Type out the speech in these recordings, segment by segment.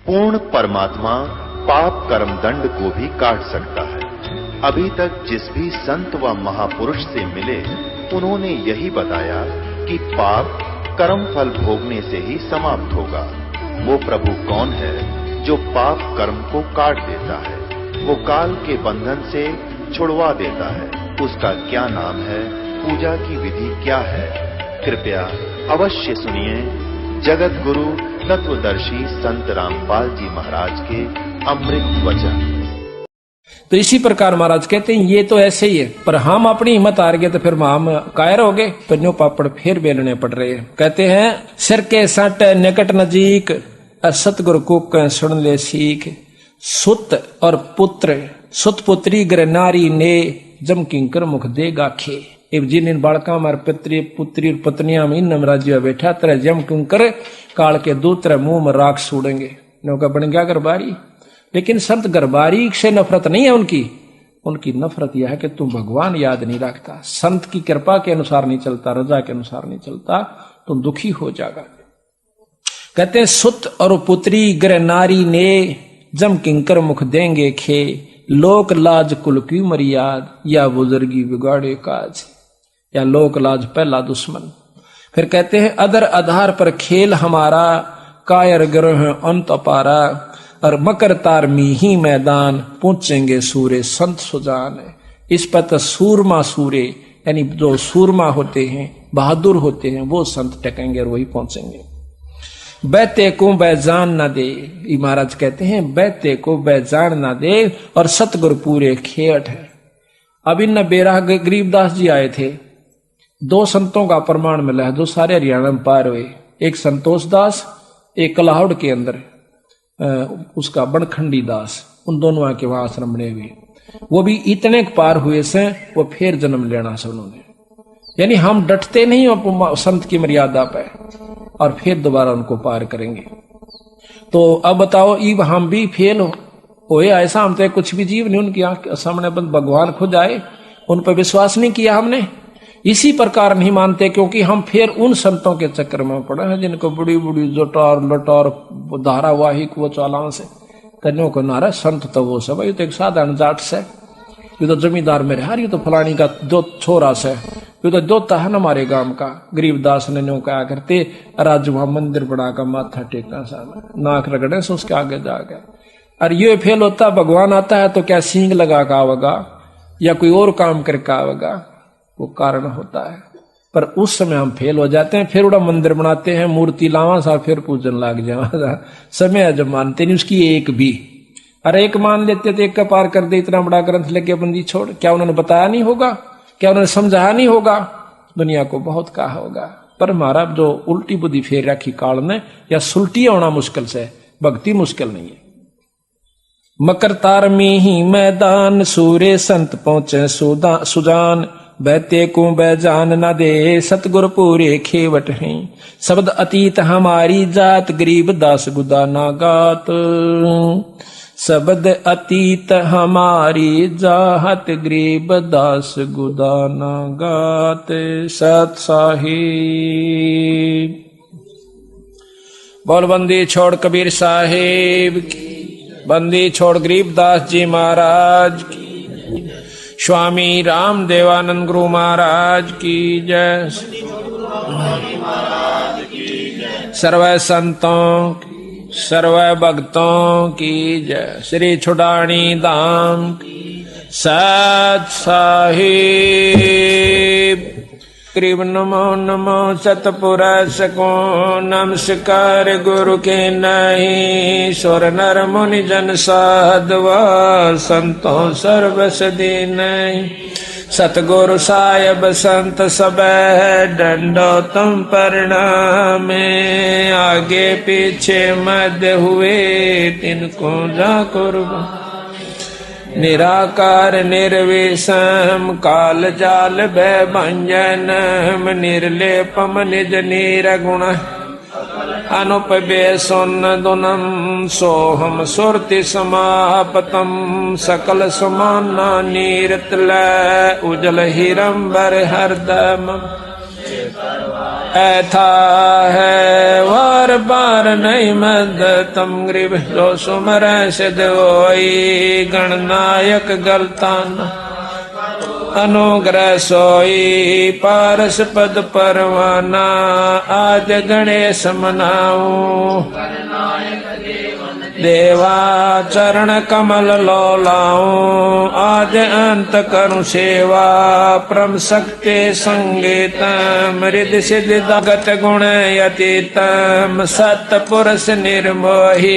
पूर्ण परमात्मा पाप कर्म दंड को भी काट सकता है। अभी तक जिस भी संत व महापुरुष से मिले उन्होंने यही बताया कि पाप कर्म फल भोगने से ही समाप्त होगा। वो प्रभु कौन है जो पाप कर्म को काट देता है, वो काल के बंधन से छुड़वा देता है। उसका क्या नाम है, पूजा की विधि क्या है? कृपया अवश्य सुनिए जगत गुरु तत्वदर्शी संत रामपाल जी महाराज के अमृत वचन। तो इसी प्रकार महाराज कहते हैं ये तो ऐसे ही है, पर हम अपनी हिम्मत हार गए तो फिर हम कायर हो गए, तो न्यू पापड़ फिर बेलने पड़ रहे हैं। कहते हैं सिर के सट निकट नजीक, सतगुरु को सुन ले सीख। सुत और पुत्र, सुत पुत्री ग्र नारी ने जम किंकर मुख देगा खे। जिन इन बालका मार पित्री पुत्री और पत्नियां में इन राज्य बैठा तरह जम किंकर काल के दूतर मुंह में राख सूडेंगे। नौका बन गया गरबारी। लेकिन संत गरबारी से नफरत नहीं है उनकी नफरत यह है कि तुम भगवान याद नहीं रखता, संत की कृपा के अनुसार नहीं चलता, रजा के अनुसार नहीं चलता, तुम दुखी हो जाएगा। कहते हैं सुत और पुत्री ग्र नारी ने जम किंकर मुख देंगे खे। लोक लाज कुल की मर्याद, या बुजुर्गी बिगाड़े काज, या लोक लाज पहला दुश्मन। फिर कहते हैं अदर आधार पर खेल हमारा, कायर ग्रह अंत अपारा, और मकर तार में ही मैदान पहुंचेंगे सूरे संत सुजान। इस पर तो सूरमा सूरे, यानी जो सूरमा होते हैं, बहादुर होते हैं, वो संत टकेंगे और वही पहुंचेंगे। बैते को बैजान न दे, महाराज कहते हैं बैते को बैजान न दे, और सतगुरु पूरे खेट है। अब इन बेरा गरीबदास जी आए थे, दो संतों का प्रमाण मिला है जो सारे हरियाणा में पार हुए। एक संतोष दास, एक कलाहौड़ के अंदर उसका बनखंडी दास, उन दोनों के वहां आश्रम बने हुए। वो भी इतने पार हुए से वो फिर जन्म लेना से उन्होंने, यानी हम डटते नहीं संत की मर्यादा पे और फिर दोबारा उनको पार करेंगे। तो अब बताओ इब हम भी फेल होए ऐसा, हम तो कुछ भी जीव नहीं उनकी आंख सामने बंद भगवान खुद आए, उन पर विश्वास नहीं किया हमने। इसी प्रकार नहीं मानते क्योंकि हम फिर उन संतों के चक्कर में पड़े हैं जिनको बड़ी बड़ी जोटार लटार धारावाहिक वो चालान से कन्यों को नारा संत तो वो सब, ये तो एक साधारण जाट से, ये तो जमींदार मेरे हार, ये तो फलानी का जो छोरा से, ये तो जोता है ना हमारे गांव का। गरीबदास ने न्यों कहा करते राज वहां मंदिर बनाकर माथा टेका सामने, नाक रगड़े से उसके आगे जा गए। और ये फेल होता, भगवान आता है तो क्या सींग लगा का आवेगा या कोई और काम करके आवेगा, वो कारण होता है। पर उस समय हम फेल हो जाते हैं, फिर उड़ा मंदिर बनाते हैं, मूर्ति लावा सा, फिर पूजन लाग जावा। समय जब मानते नहीं उसकी एक भी, अरे एक मान लेते तो एक का पार कर दे, इतना बड़ा ग्रंथ लेके बंदी छोड़। क्या उन्होंने बताया नहीं होगा, क्या उन्होंने समझाया नहीं होगा? दुनिया को बहुत कहा होगा, पर हमारा जो उल्टी बुद्धि फेर रखी काल ने, या सुलटी होना मुश्किल से, भक्ति मुश्किल नहीं है। मकर तार में ही मैदान, सूर्य संत पहुंचे सुजान। बैते को बैजान न दे, सतगुरु पूरे खेवट हैं। शब्द अतीत हमारी जात, गरीब दास गुदाना गात। शब्द अतीत हमारी जात, गरीब दास गुदाना गात। सत साहिब बोल बंदी छोड़ कबीर साहिब की, बंदी छोड़ गरीबदास जी महाराज की, स्वामी राम देवानंद गुरु महाराज की जय। सर्व संतों की, सर्व भक्तों की जय। श्री छुड़ानी धाम की सत साहिब। करीब नमो नमो सतपुरुष को, नमस्कार गुरु के नहीं। सुर नर मुनि जन साधवा, संतों सर्व सदी नहीं। सतगुरु साहिब संत सब डंडो तुम प्रणामे। आगे पीछे मध्य हुए तिनको जा कुर्बान। निराकार निर्विषम, काल जाल भय भंजनम। निर्लेपम निज निर्गुण, अनुपव्यय सोन्नदुनम। सोहम सुरति समापतम, सकल समाना नीरतलय। उजल हिरंबर हरदम, ऐथा है वार बार नहीं मद तम गरीब जो सुमर सिद्ध होई गणनायक गलतान अनुग्रह सोई पारस पद परवाना आज गणेश मनाऊं देवा चरण कमल लो लाऊं आज अंत करूं सेवा परम शक्ति संगीतम रिद्धि सिद्धि जगत गुण यतीतम सतपुरुष निर्मोही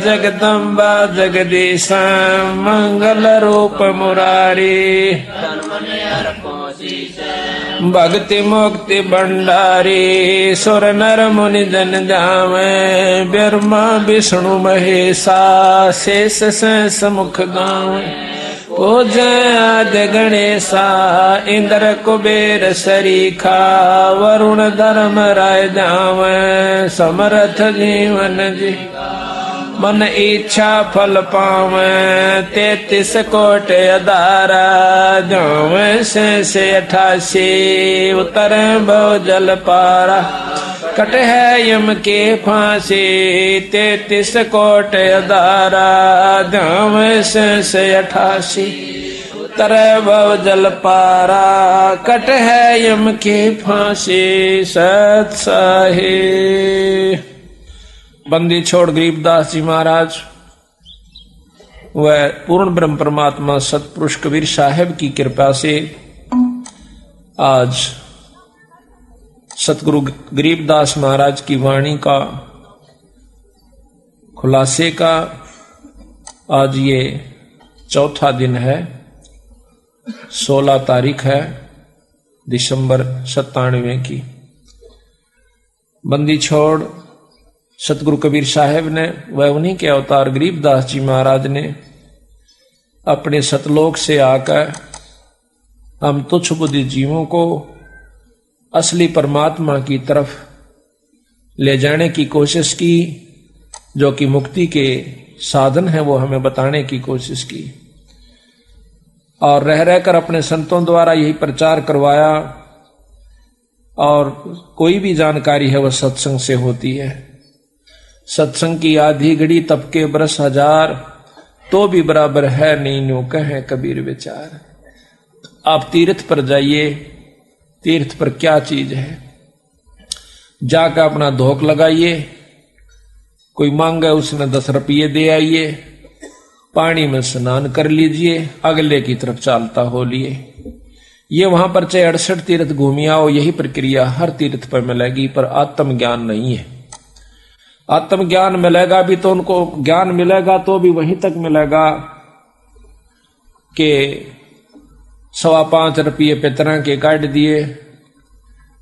जगदम्बा जगदीशम मंगल रूप मुरारी भक्ति मुक्ति भंडारी सुर नर मुनि जन जावे ब्रह्मा विष्णु महेशा शेष सहस मुख गावे पूजै आदि गणेशा इंद्र कुबेर सरीखा वरुण धर्म राय जावे समर्थ जीवन जी मन इच्छा फल पावे 33 कोट अदारा जावे से 88 उतरे भव जल पारा कट है यम के फांसी 33 कोट अदारा जावे से 88 उतरे भव जल पारा कट है यम के फांसी सत साहे। बंदी छोड़ गरीबदास जी महाराज वह पूर्ण ब्रह्म परमात्मा सतपुरुष कबीर साहब की कृपा से आज सतगुरु गरीबदास महाराज की वाणी का खुलासे का आज ये चौथा दिन है। 16 तारीख है दिसंबर 97 की। बंदी छोड़ सतगुरु कबीर साहब ने वह उन्हीं के अवतार गरीबदास जी महाराज ने अपने सतलोक से आकर हम तुच्छ बुद्धि जीवों को असली परमात्मा की तरफ ले जाने की कोशिश की, जो कि मुक्ति के साधन है वो हमें बताने की कोशिश की और रह रहकर अपने संतों द्वारा यही प्रचार करवाया। और कोई भी जानकारी है वह सत्संग से होती है। सत्संग की आधी घड़ी तब के बरस हजार तो भी बराबर है नहीं न्यू कहे कबीर विचार। आप तीर्थ पर जाइए, तीर्थ पर क्या चीज है, जाकर अपना धोख लगाइए, कोई मांगे उसने 10 रुपये दे आइए, पानी में स्नान कर लीजिए, अगले की तरफ चालता हो लिए। ये वहां पर चाहे 68 तीर्थ घूमी आओ, यही प्रक्रिया हर तीर्थ पर मिलेगी, पर आत्म ज्ञान नहीं है। आत्म ज्ञान मिलेगा भी तो उनको ज्ञान मिलेगा तो भी वहीं तक मिलेगा कि 5.25 रुपये पितरा के काट दिए,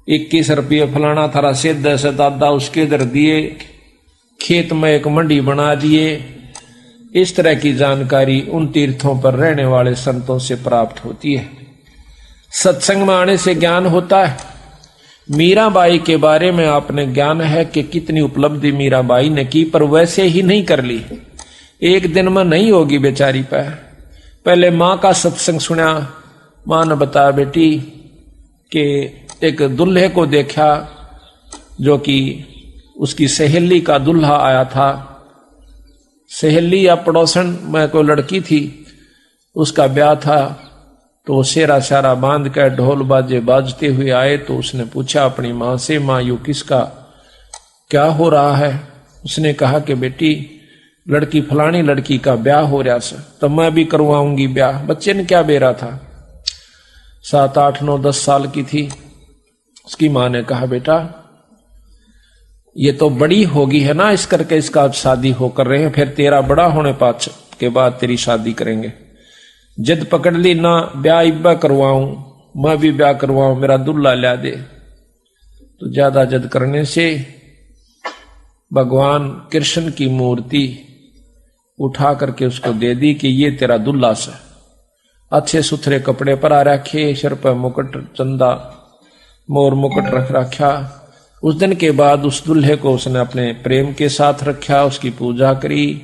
21 रुपये फलाना थारा सिद्ध से दादा उसके इधर दिए, खेत में एक मंडी बना दिए। इस तरह की जानकारी उन तीर्थों पर रहने वाले संतों से प्राप्त होती है। सत्संग में आने से ज्ञान होता है। मीराबाई के बारे में आपने ज्ञान है कि कितनी उपलब्धि मीराबाई ने की, पर वैसे ही नहीं कर ली, एक दिन में नहीं होगी बेचारी पर। पहले माँ का सत्संग सुना, माँ ने बताया बेटी कि एक दुल्हे को देखा जो कि उसकी सहेली का दुल्हा आया था। सहेली या पड़ोसन में कोई लड़की थी, उसका ब्याह था, तो सेरा सारा बांध कर ढोल बाजे बाजते हुए आए। तो उसने पूछा अपनी माँ से, माँ यू किसका क्या हो रहा है? उसने कहा कि बेटी लड़की फलानी लड़की का ब्याह हो रहा है, तो मैं भी करवाऊंगी ब्याह। बच्चे ने क्या बेरा था, 7, 8, 9, 10 साल की थी। उसकी माँ ने कहा बेटा ये तो बड़ी होगी है ना, इस करके इसका शादी हो कर रहे हैं, फिर तेरा बड़ा होने पाँच के बाद तेरी शादी करेंगे। जिद पकड़ ली ना, ब्याह इब्बा करवाऊं, मैं भी ब्याह करवाऊं, मेरा दुल्ला ला दे। तो ज्यादा जिद करने से भगवान कृष्ण की मूर्ति उठा करके उसको दे दी कि ये तेरा दुल्ला से। अच्छे सुथरे कपड़े पर आ रखे, सिर पर मुकुट, चंदा मोर मुकुट रख रखा। उस दिन के बाद उस दुल्हे को उसने अपने प्रेम के साथ रखा, उसकी पूजा करी,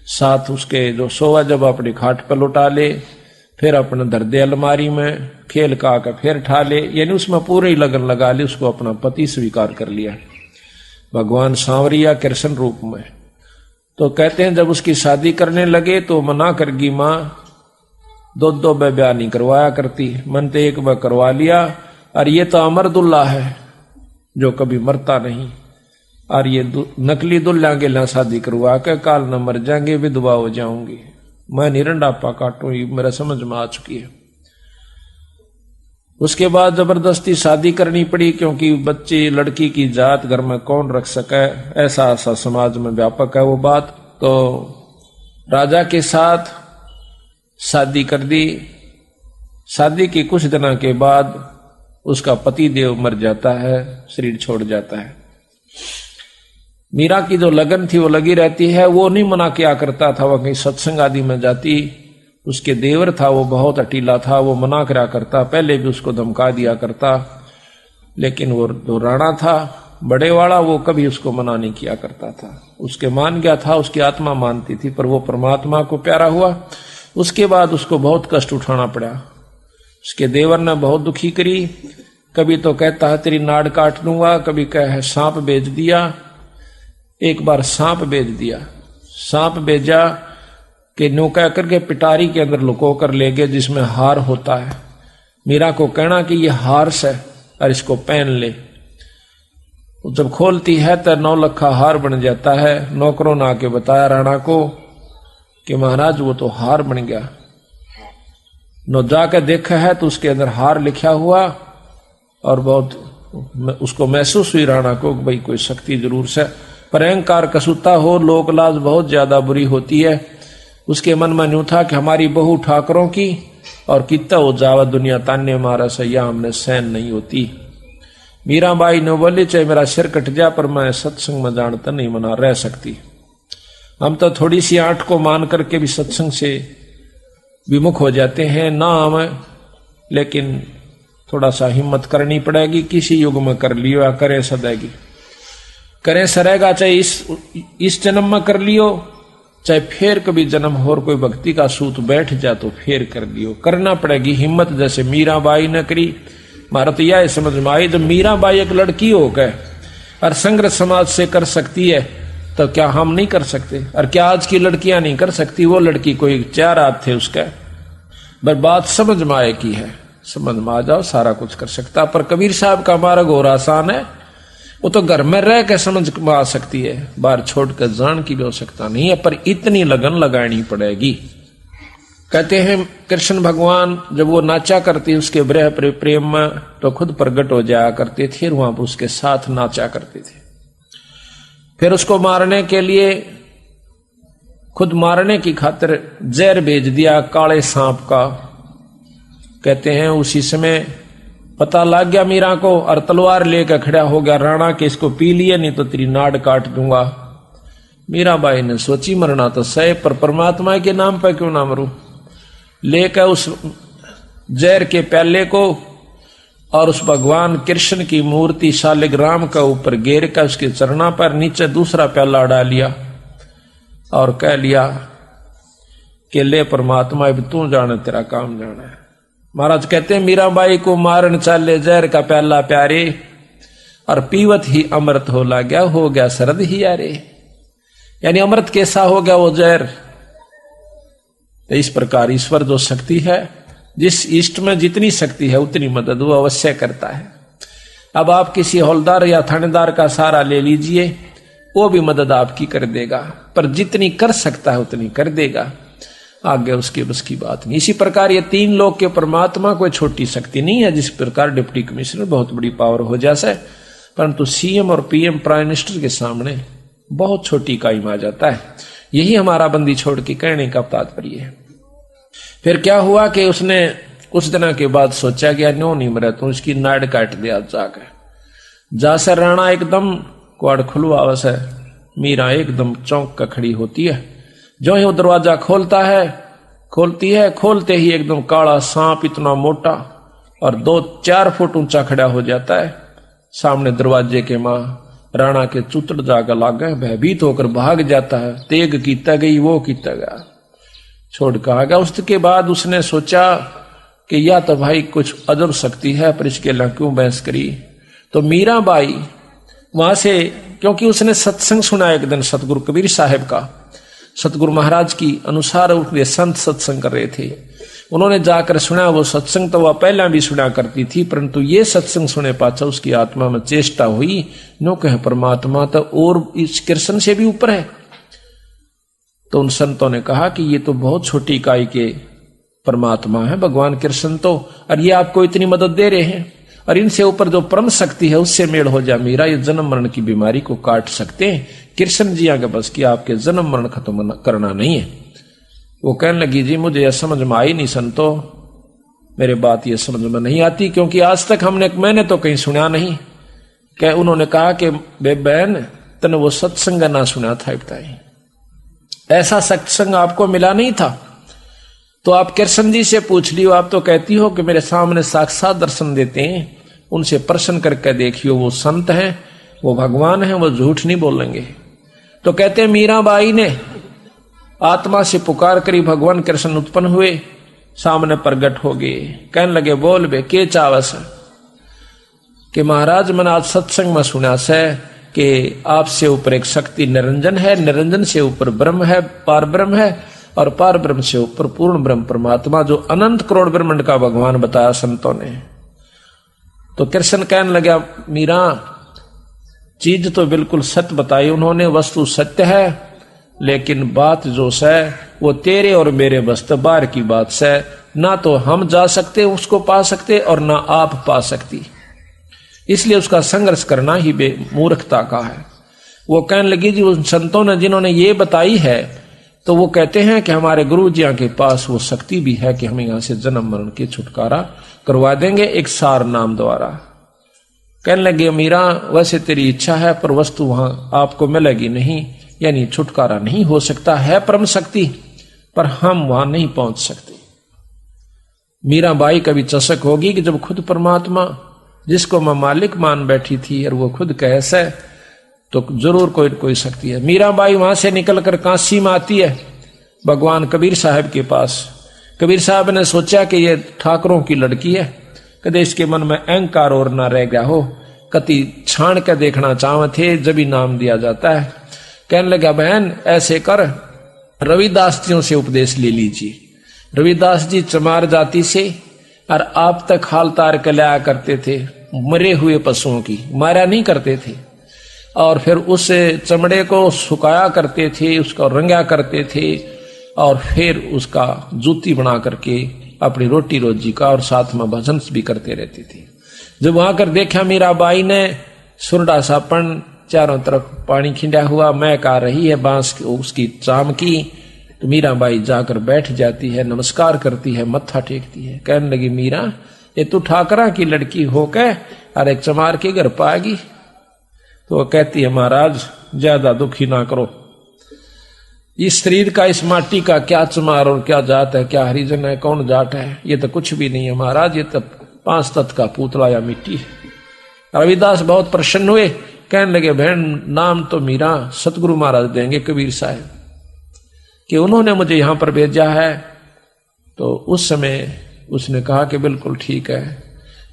साथ उसके जो सोवा जब अपनी खाट पर लौटा ले, फिर अपने धर दे अलमारी में, खेल का आकर फिर ठा ले, यानी उसमें पूरे ही लगन लगा ली, उसको अपना पति स्वीकार कर लिया भगवान सांवरिया कृष्ण रूप में। तो कहते हैं जब उसकी शादी करने लगे तो मना करगी माँ, दो ब्याह नहीं करवाया करती, मन तो एक बार करवा लिया, और ये तो अमर दुल्हा है जो कभी मरता नहीं, और ये नकली दुल्हा के ला शादी करवा के काल न मर जाएंगे, विधवा हो जाऊंगी, मैं निरंडापा काटूं, ये मेरा समझ में आ चुकी है। उसके बाद जबरदस्ती शादी करनी पड़ी, क्योंकि बच्चे लड़की की जात घर में कौन रख सके, ऐसा समाज में व्यापक है वो बात। तो राजा के साथ शादी कर दी। शादी के कुछ दिनों के बाद उसका पति देव मर जाता है, शरीर छोड़ जाता है। मीरा की जो लगन थी वो लगी रहती है, वो नहीं मना किया करता था, वह कहीं सत्संग आदि में जाती। उसके देवर था वो बहुत अटीला था, वो मना करा करता, पहले भी उसको धमका दिया करता, लेकिन वो जो राणा था बड़े वाला, वो कभी उसको मना नहीं किया करता था। उसके मान गया था, उसकी आत्मा मानती थी, पर वो परमात्मा को प्यारा हुआ। उसके बाद उसको बहुत कष्ट उठाना पड़ा। उसके देवर ने बहुत दुखी करी, कभी तो कहता है तेरी नाड़ काट दूंगा, कभी कहे सांप बेच दिया। एक बार सांप बेच दिया, सांप बेचा कि नो कह करके पिटारी के अंदर लुको कर ले गए, जिसमें हार होता है। मीरा को कहना कि ये हार से और इसको पहन ले। जब खोलती है तो 9 लखा हार बन जाता है। नौकरों ने आके बताया राणा को कि महाराज वो तो हार बन गया। नो जाकर देखा है तो उसके अंदर हार लिखा हुआ, और बहुत उसको महसूस हुई राणा को भाई कोई शक्ति जरूर से, पर अहंकार कसूता हो, लोक लाज बहुत ज्यादा बुरी होती है। उसके मन में न्यू था कि हमारी बहू ठाकरों की, और कितना हो जावा दुनिया तान्य मारा सैया हमने सहन नहीं होती। मीराबाई ने बोली चाहे मेरा सिर कट जा, पर मैं सत्संग में जानता नहीं मना रह सकती। हम तो थोड़ी सी आंट को मान करके भी सत्संग से विमुख हो जाते हैं ना हम, लेकिन थोड़ा सा हिम्मत करनी पड़ेगी। किसी युग में कर लियो या करें सदैगी, करें सरेगा, चाहे इस जन्म में कर लियो, चाहे फिर कभी जन्म और कोई भक्ति का सूत बैठ जा तो फिर कर लियो, करना पड़ेगी हिम्मत। जैसे मीराबाई ने करी। मारा तो यह समझ में आई, जब मीराबाई एक लड़की हो गए और संग्रह समाज से कर सकती है, तो क्या हम नहीं कर सकते? और क्या आज की लड़कियां नहीं कर सकती? वो लड़की कोई 4 हाथ थे उसका, बस बात समझ में आए की है, समझ में आ जाओ सारा कुछ कर सकता। पर कबीर साहब का मार्ग और आसान है, वो तो घर में रह के समझ में आ सकती है, बाहर छोड़कर जान की भी आवश्यकता नहीं है, पर इतनी लगन लगानी पड़ेगी। कहते हैं कृष्ण भगवान जब वो नाचा करती उसके विरह प्रेम में, तो खुद प्रकट हो जाया करते थे, वहां पर उसके साथ नाचा करते थे। फिर उसको मारने के लिए, खुद मारने की खातिर जहर भेज दिया काले सांप का। कहते हैं उसी समय पता लग गया मीरा को, और तलवार लेकर खड़ा हो गया राणा के, इसको पी लिए नहीं तो तेरी नाड़ काट दूंगा। मीराबाई ने सोची मरना तो सही, पर परमात्मा के नाम पर क्यों ना मरूं। लेकर उस जहर के प्याले को और उस भगवान कृष्ण की मूर्ति शालिग्राम का ऊपर घेर कर उसके चरणा पर नीचे दूसरा प्याला डाल लिया और कह लिया कि ले परमात्मा अब तू जाने, तेरा काम जाना है। महाराज कहते हैं मीराबाई को मारन चाले जहर का प्याला प्यारे, और पीवत ही अमृत हो गया शरद ही यारे। यानी अमृत कैसा हो गया वो जहर। तो इस प्रकार ईश्वर जो शक्ति है, जिस इष्ट में जितनी शक्ति है उतनी मदद वो अवश्य करता है। अब आप किसी हौलदार या थानेदार का सहारा ले लीजिए, वो भी मदद आपकी कर देगा, पर जितनी कर सकता है उतनी कर देगा, आगे उसके बस की बात नहीं। इसी प्रकार ये 3 लोक के परमात्मा कोई छोटी शक्ति नहीं है। जिस प्रकार डिप्टी कमिश्नर बहुत बड़ी पावर हो जैसे, परंतु सीएम और पीएम प्राइम मिनिस्टर के सामने बहुत छोटी कायम आ जाता है। यही हमारा बंदी छोड़ के कहने का तात्पर्य है। फिर क्या हुआ कि उसने कुछ दिन के बाद सोचा गया नो नहीं मरे तो उसकी नाड़ काट दिया जाकर। जासर राणा एकदम क्वाड़ खुलवा से मीरा एकदम चौंक कर खड़ी होती है। जो ही वो दरवाजा खोलती है, खोलते ही एकदम काला सांप इतना मोटा और 2-4 फुट ऊंचा खड़ा हो जाता है सामने दरवाजे के। मां राणा के चुतड़ जाकर लागे, भयभीत होकर भाग जाता है। तेग कीता गई वो कीता गया, छोड़ कहा गया। उसके बाद उसने सोचा कि या तो भाई कुछ अजर शक्ति है, पर इसके लिए क्यों बहस करी। तो मीराबाई वहां से, क्योंकि उसने सत्संग सुना एक दिन सतगुरु कबीर साहब का, सतगुरु महाराज की अनुसार उनके संत सत्संग कर रहे थे, उन्होंने जाकर सुना। वो सत्संग तो वह पहला भी सुना करती थी, परंतु ये सत्संग सुने पाचा उसकी आत्मा में चेष्टा हुई, नो कहे परमात्मा तो और इस कृष्ण से भी ऊपर है। तो उन संतों ने कहा कि ये तो बहुत छोटी इकाई के परमात्मा है भगवान कृष्ण तो, और ये आपको इतनी मदद दे रहे हैं, और इनसे ऊपर जो परम शक्ति है उससे मेल हो जा मीरा, ये जन्म मरण की बीमारी को काट सकते हैं। कृष्ण जी आगे बस कि आपके जन्म मरण खत्म करना नहीं है। वो कहने लगी जी मुझे यह समझ में आई नहीं संतो, मेरे बात ये समझ में नहीं आती, क्योंकि आज तक मैंने तो कहीं सुना नहीं। क्या उन्होंने कहा कि बे बहन तने वो सत्संग ना सुना था, बताई ऐसा सत्संग आपको मिला नहीं था, तो आप कृष्ण जी से पूछ लियो। आप तो कहती हो कि मेरे सामने साक्षात दर्शन देते हैं, उनसे प्रश्न करके देखियो, वो संत हैं, वो भगवान हैं, वो झूठ नहीं बोलेंगे। तो कहते हैं मीराबाई ने आत्मा से पुकार करी, भगवान कृष्ण उत्पन्न हुए, सामने प्रगट हो गए, कहने लगे बोल बे के चावस कि महाराज मैंने आज सत्संग में सुना से कि आपसे ऊपर एक शक्ति निरंजन है, निरंजन से ऊपर ब्रह्म है, पार ब्रह्म है, और पार ब्रह्म से ऊपर पूर्ण ब्रह्म परमात्मा, जो अनंत करोड़ ब्रह्मांड का भगवान बताया संतों ने। तो कृष्ण कहने लगा मीरा चीज तो बिल्कुल सत्य बताई उन्होंने, वस्तु सत्य है, लेकिन बात जो है वो तेरे और मेरे बस्त बार की बात से, ना तो हम जा सकते उसको पा सकते और ना आप पा सकती, इसलिए उसका संघर्ष करना ही मूर्खता का है। वो कहने लगी जी उन संतों ने जिन्होंने ये बताई है, तो वो कहते हैं कि हमारे गुरु जी के पास वो शक्ति भी है कि हमें यहां से जन्म मरण की छुटकारा करवा देंगे एक सार नाम द्वारा। कहने लगे मीरा वैसे तेरी इच्छा है, पर वस्तु वहां आपको मिलेगी नहीं, यानी छुटकारा नहीं हो सकता है परम शक्ति, पर हम वहां नहीं पहुंच सकते। मीराबाई का भी चशक होगी कि जब खुद परमात्मा जिसको मैं मालिक मान बैठी थी और वो खुद कैसे, तो जरूर कोई शक्ति है। मीराबाई वहां से निकलकर काशी में आती है भगवान कबीर साहब के पास। कबीर साहब ने सोचा कि ये ठाकरों की लड़की है, कदे इसके मन में अहंकार और ना रह गया हो, कति छाण के देखना चाहते थे जब भी नाम दिया जाता है। कहने लगा बहन ऐसे कर, रविदास जियों से उपदेश ले लीजिए। रविदास जी चमार जाति से, और आप तक हाल तार के लाया करते थे मरे हुए पशुओं की, मारा नहीं करते थे, और फिर उस चमड़े को सुखाया करते थे, उसको रंगा करते थे, और फिर उसका जूती बना करके अपनी रोटी रोजी का और साथ में भजन भी करते रहते थे। जब वहां कर देखा मीराबाई ने सुरडा सापन चारों तरफ पानी खिंडा हुआ, महक आ रही है बांस उसकी चाम की, तो मीराबाई जाकर बैठ जाती है, नमस्कार करती है, मत्था टेकती है। कहने लगी मीरा ये तू ठाकरा की लड़की हो के और एक चमार के घर पाएगी? तो वो कहती है महाराज ज्यादा दुखी ना करो, इस शरीर का इस माटी का क्या चमार और क्या जात है, क्या हरिजन है, कौन जाट है, ये तो कुछ भी नहीं है महाराज, ये तो 5 तत्व का पुतला या मिट्टी है। रविदास बहुत प्रसन्न हुए, कहने लगे बहन नाम तो मीरा सतगुरु महाराज देंगे कबीर साहब, कि उन्होंने मुझे यहां पर भेजा है। तो उस समय उसने कहा कि बिल्कुल ठीक है,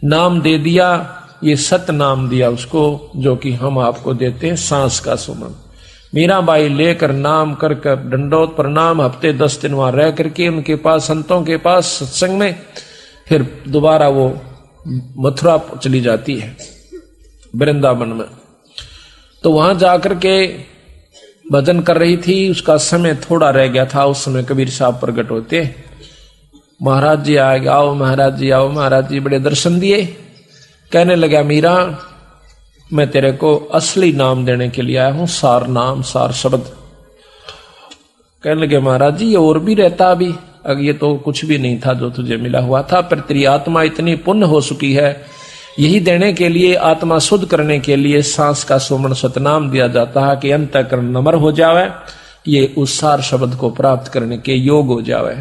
नाम दे दिया, ये सत नाम दिया उसको जो कि हम आपको देते हैं, सांस का सुमन। मीराबाई लेकर नाम करके दंडोत प्रणाम, हफ्ते 10 दिन वहां रह करके उनके पास संतों के पास सत्संग में, फिर दोबारा वो मथुरा चली जाती है वृंदावन में। तो वहां जाकर के भजन कर रही थी, उसका समय थोड़ा रह गया था। उस समय कबीर साहब प्रकट होते, महाराज जी आए, आओ महाराज जी आओ। महाराज जी बड़े दर्शन दिए, कहने लगा मीरा मैं तेरे को असली नाम देने के लिए आया हूं, सार नाम, सार शब्द। कहने लगे महाराज जी ये और भी रहता अभी, अगर ये तो कुछ भी नहीं था जो तुझे मिला हुआ था, पर तेरी आत्मा इतनी पुण्य हो चुकी है, यही देने के लिए, आत्मा शुद्ध करने के लिए सांस का सुमन सतनाम दिया जाता है कि अंतःकरण नम्र हो जावे, ये उस सार शब्द को प्राप्त करने के योग हो जावे।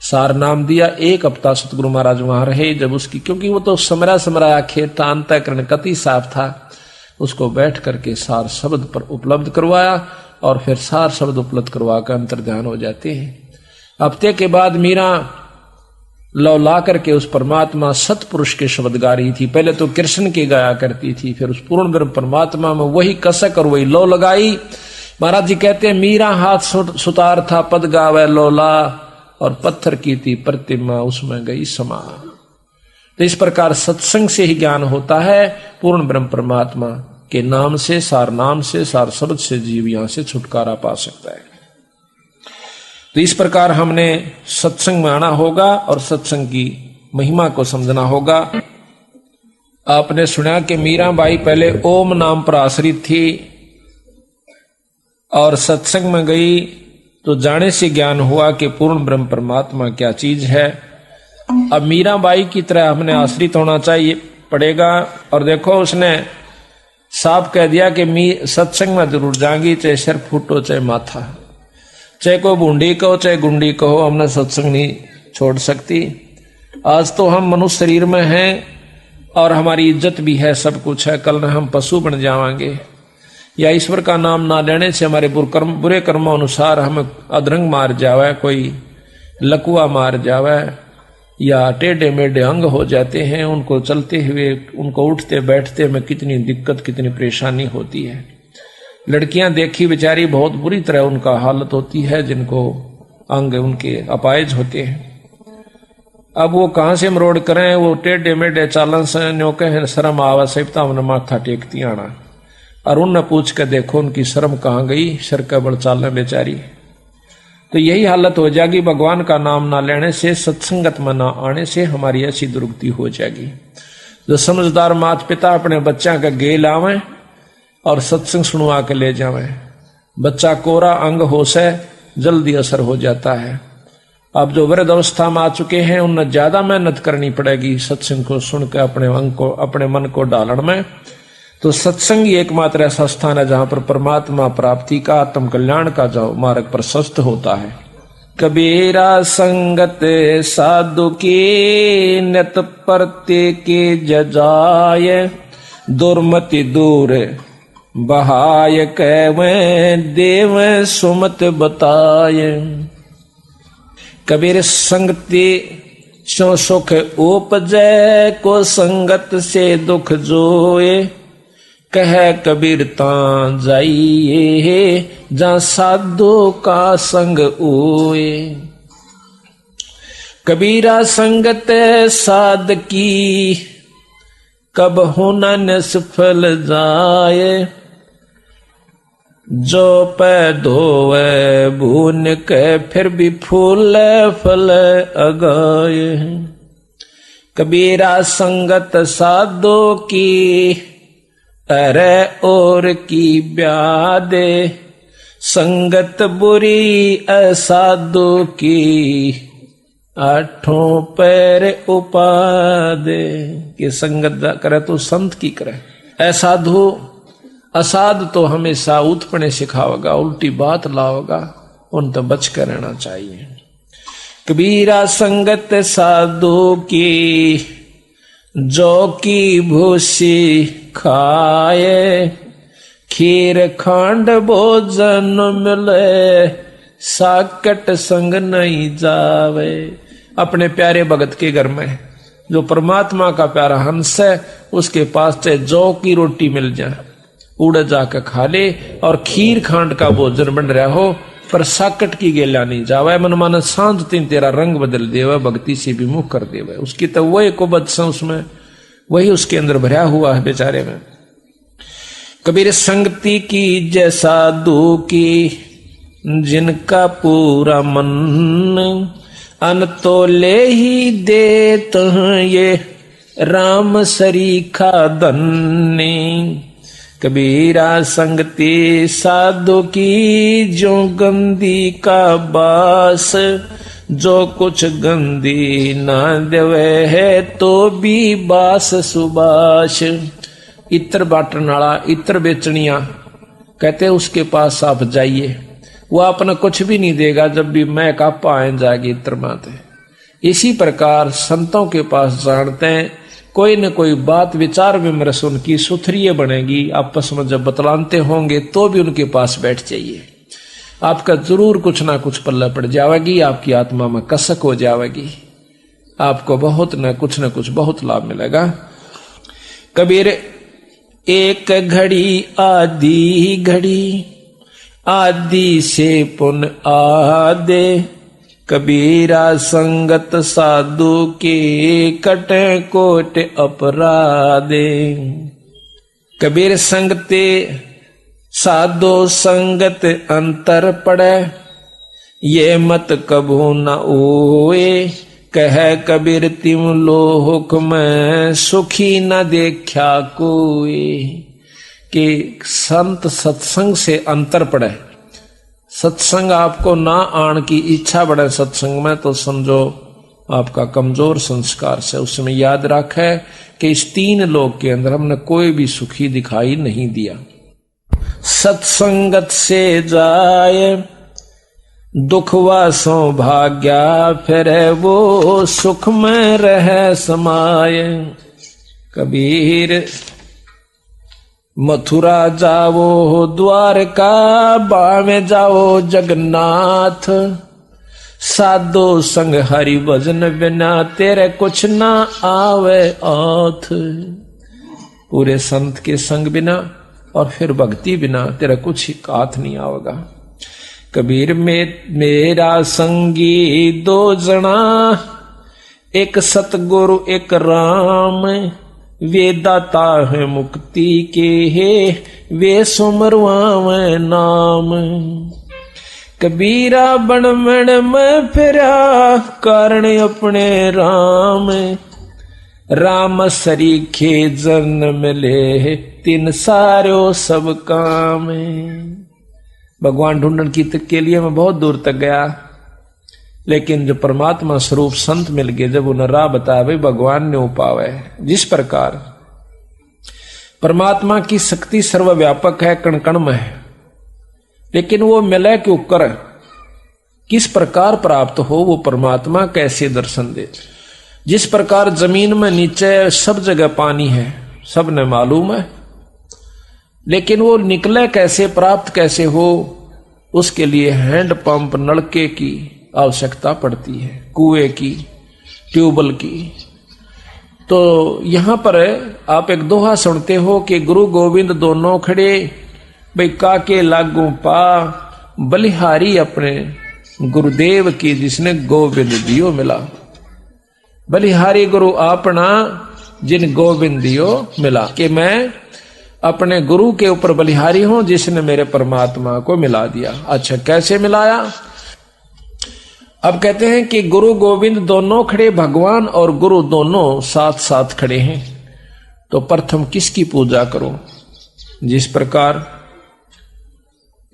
सार नाम दिया। 1 हफ्ता सतगुरु महाराज वहां रहे, जब उसकी, क्योंकि वो तो समराया खेत था, अंतःकरण कति साफ था, उसको बैठ करके सार शब्द पर उपलब्ध करवाया, और फिर सार शब्द उपलब्ध करवा कर अंतर ध्यान हो जाते हैं। हफ्ते के बाद मीरा लौला करके उस परमात्मा सतपुरुष के शब्द गा रही थी। पहले तो कृष्ण की गाया करती थी, फिर उस पूर्ण ब्रह्म परमात्मा में वही कसक और वही लौ लगाई। महाराज जी कहते हैं मीरा हाथ सुतार था पद गावे लौला, और पत्थर की थी प्रतिमा उसमें गई समा। तो इस प्रकार सत्संग से ही ज्ञान होता है। पूर्ण ब्रह्म परमात्मा के नाम से, सार नाम से, सार शब्द से जीव यहां से छुटकारा पा सकता है। तो इस प्रकार हमने सत्संग में आना होगा और सत्संग की महिमा को समझना होगा। आपने सुना कि मीराबाई पहले ओम नाम पर आश्रित थी और सत्संग में गई तो जाने से ज्ञान हुआ कि पूर्ण ब्रह्म परमात्मा क्या चीज है। अब मीराबाई की तरह हमने आश्रित होना चाहिए पड़ेगा। और देखो उसने साफ कह दिया कि सत्संग में जरूर जाएंगी, चाहे सिर फूटो चाहे माथा, चाहे कोई बूंदी कहो चाहे गुंडी कहो, हमने सत्संग नहीं छोड़ सकती। आज तो हम मनुष्य शरीर में हैं और हमारी इज्जत भी है, सब कुछ है, कल हम पशु बन जाएंगे या ईश्वर का नाम ना लेने से हमारे बुरे कर्मों अनुसार हमें अधरंग मार जावे, कोई लकुआ मार जावे या टेढ़े मेढ़े अंग हो जाते हैं। उनको चलते हुए, उनको उठते बैठते में कितनी दिक्कत कितनी परेशानी होती है। लड़कियां देखी बेचारी बहुत बुरी तरह उनका हालत होती है, जिनको अंग उनके अपायज होते हैं। अब वो कहां से मरोड़ करें, वो टेढ़े मेढ़े चालन से न्यो कहें शर्म आवा सहिता उन्हें माथा टेकती आना। और उनने पूछ के देखो उनकी शर्म कहाँ गई, सर का बड़ चालन बेचारी। तो यही हालत हो जाएगी, भगवान का नाम ना लेने से, सत्संगत में ना आने से हमारी ऐसी दुर्गति हो जाएगी। जो समझदार माता पिता अपने बच्चा का गे लावे और सत्संग सुनवा के ले जावे, बच्चा कोरा अंग हो से जल्दी असर हो जाता है। अब जो वृद्ध अवस्था में आ चुके हैं उन्हें ज्यादा मेहनत करनी पड़ेगी सत्संग को सुनकर अपने अंग को, अपने मन को डालने में। तो सत्संग ही एकमात्र ऐसा स्थान है जहां पर परमात्मा प्राप्ति का, आत्म कल्याण का जो मार्ग प्रशस्त होता है। कबीरा संगत साधु की नित परते के जजाय, दुर्मति दूर बहाय कहवें देव सुमत बताय। कबीर संगति सो सुख उपजय, को संगत से दुख जोए, कह कबीर तां जाइए जहां साधु का संग ओए। कबीरा संगत साध की, कब होना निष्फल जाए, जो पै धोवे भून के फिर भी फूल फल अगाए। कबीरा संगत साधु की, अरे और की ब्यादे, संगत बुरी असाधु की, आठों पैर उपादे। कि संगत करे तो संत की करे, असाधु असाध तो हमेशा उत्पने सिखावेगा, उल्टी बात लावेगा, उन तो बच कर रहना चाहिए। कबीरा संगत साधु की, जो की भूसी खाए, खीर खांड भोजन मिले, साकट संग नहीं जावे। अपने प्यारे भगत के घर में जो परमात्मा का प्यारा हंस है, उसके पास चाहे जौ की रोटी मिल जाए, उड़ जाकर खा ले, और खीर खांड का भोजन बन रहा हो, पर साकट की गेला नहीं जावे। मन माना शांत तीन तेरा रंग बदल देवे, भक्ति से विमुख कर देवे। उसकी तो वही को बदसा उसमें, वही उसके अंदर भरा हुआ है बेचारे में। कबीर संगति की जैसा दू की, जिनका पूरा मन, अन तो ले ही देत ये राम सरीखा धन्य। कबीरा संगति साधु की, जो गंदी का बास, जो कुछ गंदी ना देवे है तो भी बास सुबास। इत्र बांटने वाला, इत्र बेचनिया कहते उसके पास आप जाइए, वो अपना कुछ भी नहीं देगा, जब भी मैं का पाए जाएगी इत्र माते। इसी प्रकार संतों के पास जानते हैं, कोई न कोई बात विचार विमर्श उनकी सुथरी बनेगी, आपस में जब बतलाते होंगे तो भी उनके पास बैठ जाइए। आपका जरूर कुछ ना कुछ पल्ला पड़ जाएगी, आपकी आत्मा में कसक हो जाएगी, आपको बहुत न कुछ बहुत लाभ मिलेगा। कबीर एक घड़ी आधी घड़ी, आदि से पुन आदे, कबीरा संगत साधु के कट कोट अपराधे। कबीर संगते साधो संगत अंतर पड़े, ये मत कभू न ओए, कह कबीर तिम लोक में सुखी न देखा कोई। कि संत सत्संग से अंतर पड़े, सत्संग आपको ना आन की इच्छा बढ़े सत्संग में, तो समझो आपका कमजोर संस्कार से। उसमें याद रखे कि इस 3 लोक के अंदर हमने कोई भी सुखी दिखाई नहीं दिया। सत्संगत से जाए दुखवा सौभाग्या, फिर वो सुख में रह समाये। कबीर मथुरा जाओ द्वारका, बामे जाओ जगन्नाथ, साधो संग हरि भजन बिना, तेरे कुछ ना आवे आथ। पूरे संत के संग बिना और फिर भक्ति बिना तेरा कुछ ही हाथ नहीं आवेगा। कबीर में मेरा संगी 2 जना, एक सतगुरु एक राम, वे दाता है मुक्ति के है, वे सुमरवावे नाम। कबीरा बन मन में फिरा, कारण अपने राम, राम सरीखे जन मिले, 3 सारो सब काम। भगवान ढूंढन की तक के लिए मैं बहुत दूर तक गया, लेकिन जो परमात्मा स्वरूप संत मिल गए, जब उन्हें राह बताया भाई भगवान ने उपावे। जिस प्रकार परमात्मा की शक्ति सर्वव्यापक है, कण कण में है, लेकिन वो मिले के ऊपर किस प्रकार प्राप्त हो, वो परमात्मा कैसे दर्शन दे। जिस प्रकार जमीन में नीचे सब जगह पानी है, सब ने मालूम है, लेकिन वो निकले कैसे, प्राप्त कैसे हो, उसके लिए हैंड पंप नलके की आवश्यकता पड़ती है, कुएं की, ट्यूबवेल की। तो यहां पर आप एक दोहा सुनते हो कि गुरु गोविंद दोनों खड़े, भाई काके लागू पा, बलिहारी अपने गुरुदेव की, जिसने गोविंद दियो मिला। बलिहारी गुरु आपना, जिन गोविंद दियो मिला। कि मैं अपने गुरु के ऊपर बलिहारी हूं, जिसने मेरे परमात्मा को मिला दिया। अच्छा, कैसे मिलाया? अब कहते हैं कि गुरु गोविंद दोनों खड़े, भगवान और गुरु दोनों साथ साथ खड़े हैं, तो प्रथम किसकी पूजा करो? जिस प्रकार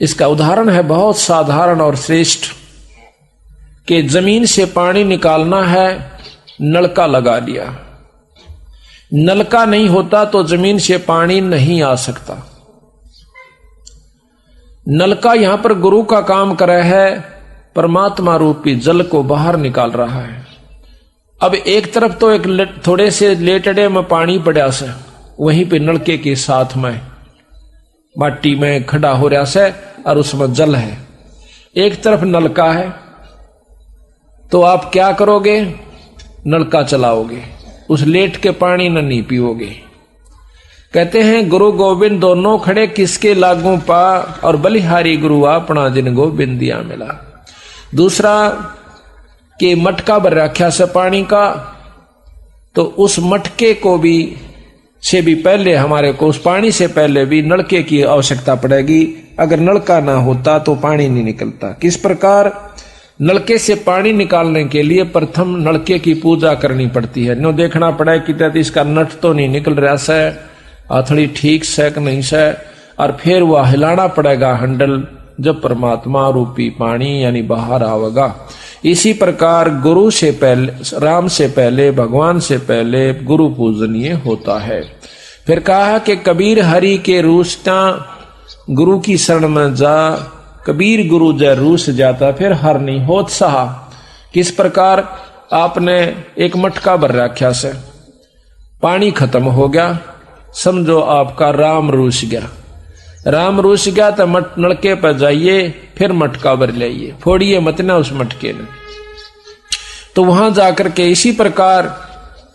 इसका उदाहरण है बहुत साधारण और श्रेष्ठ, कि जमीन से पानी निकालना है, नलका लगा लिया। नलका नहीं होता तो जमीन से पानी नहीं आ सकता। नलका यहां पर गुरु का काम कर रहा है, परमात्मा रूपी जल को बाहर निकाल रहा है। अब एक तरफ तो एक थोड़े से लेटड़े में पानी पड़ा से, वहीं पे नलके के साथ में माटी में खड़ा हो रहा से और उसमें जल है। एक तरफ नलका है, तो आप क्या करोगे? नलका चलाओगे, उस लेट के पानी न नहीं पियोगे। कहते हैं गुरु गोविंद दोनों खड़े, किसके लागू पा, और बलिहारी गुरु अपना, जिन गोविंद दिया मिला। दूसरा कि मटका भर रखा से पानी का, तो उस मटके को भी से भी पहले हमारे को, उस पानी से पहले भी नलके की आवश्यकता पड़ेगी। अगर नलका ना होता तो पानी नहीं निकलता। किस प्रकार? नलके से पानी निकालने के लिए प्रथम नलके की पूजा करनी पड़ती है। नो देखना पड़े कि इसका नट तो नहीं निकल रहा से, आथड़ी ठीक से कि नहीं से, और फिर वह हिलाना पड़ेगा हैंडल, जब परमात्मा रूपी पानी यानी बाहर आवेगा। इसी प्रकार गुरु से पहले, राम से पहले, भगवान से पहले गुरु पूजनीय होता है। फिर कहा कि कबीर हरि के रूसता, गुरु की शरण में जा, कबीर गुरु जय रूस जाता, फिर हर नहीं होत सहा। किस प्रकार? आपने एक मटका भर रखा से, पानी खत्म हो गया, समझो आपका राम रूस गया। राम रूस गया तो मट नलके पर जाइए, फिर मटका भर लाइए, फोड़िए मत ना उस मटके ने। तो वहां जाकर के इसी प्रकार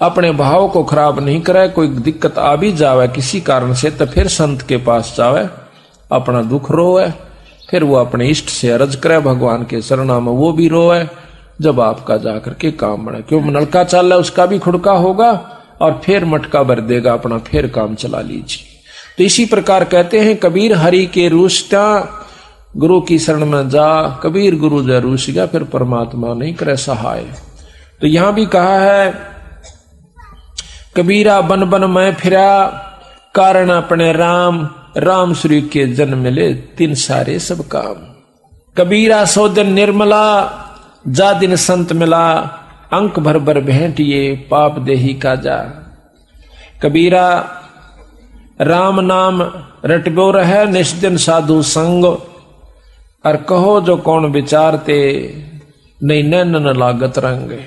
अपने भाव को खराब नहीं करे। कोई दिक्कत आ भी जावे किसी कारण से तो फिर संत के पास जावे, अपना दुख रोए, फिर वो अपने इष्ट से अर्ज करे, भगवान के शरणा में वो भी रोए, जब आपका जाकर के काम बने। क्यों नलका चाल है उसका भी खुड़का होगा और फिर मटका भर देगा अपना, फिर काम चला लीजिए। तो इसी प्रकार कहते हैं कबीर हरि के रूसता गुरु की शरण में जा, कबीर गुरु जय रूस गया, फिर परमात्मा नहीं करे सहाय। तो यहां भी कहा है कबीरा बन बन मैं फिरा, कारण अपने राम, राम श्री के जन्म मिले तीन सारे सब काम। कबीरा सो दिन निर्मला, जा दिन संत मिला, अंक भर भर भेंटिए पाप देही का जा। कबीरा राम नाम रटबो रहे, निष्दिन साधु संग, और कहो जो कौन विचारते, नहीं नैन न लागत रंग।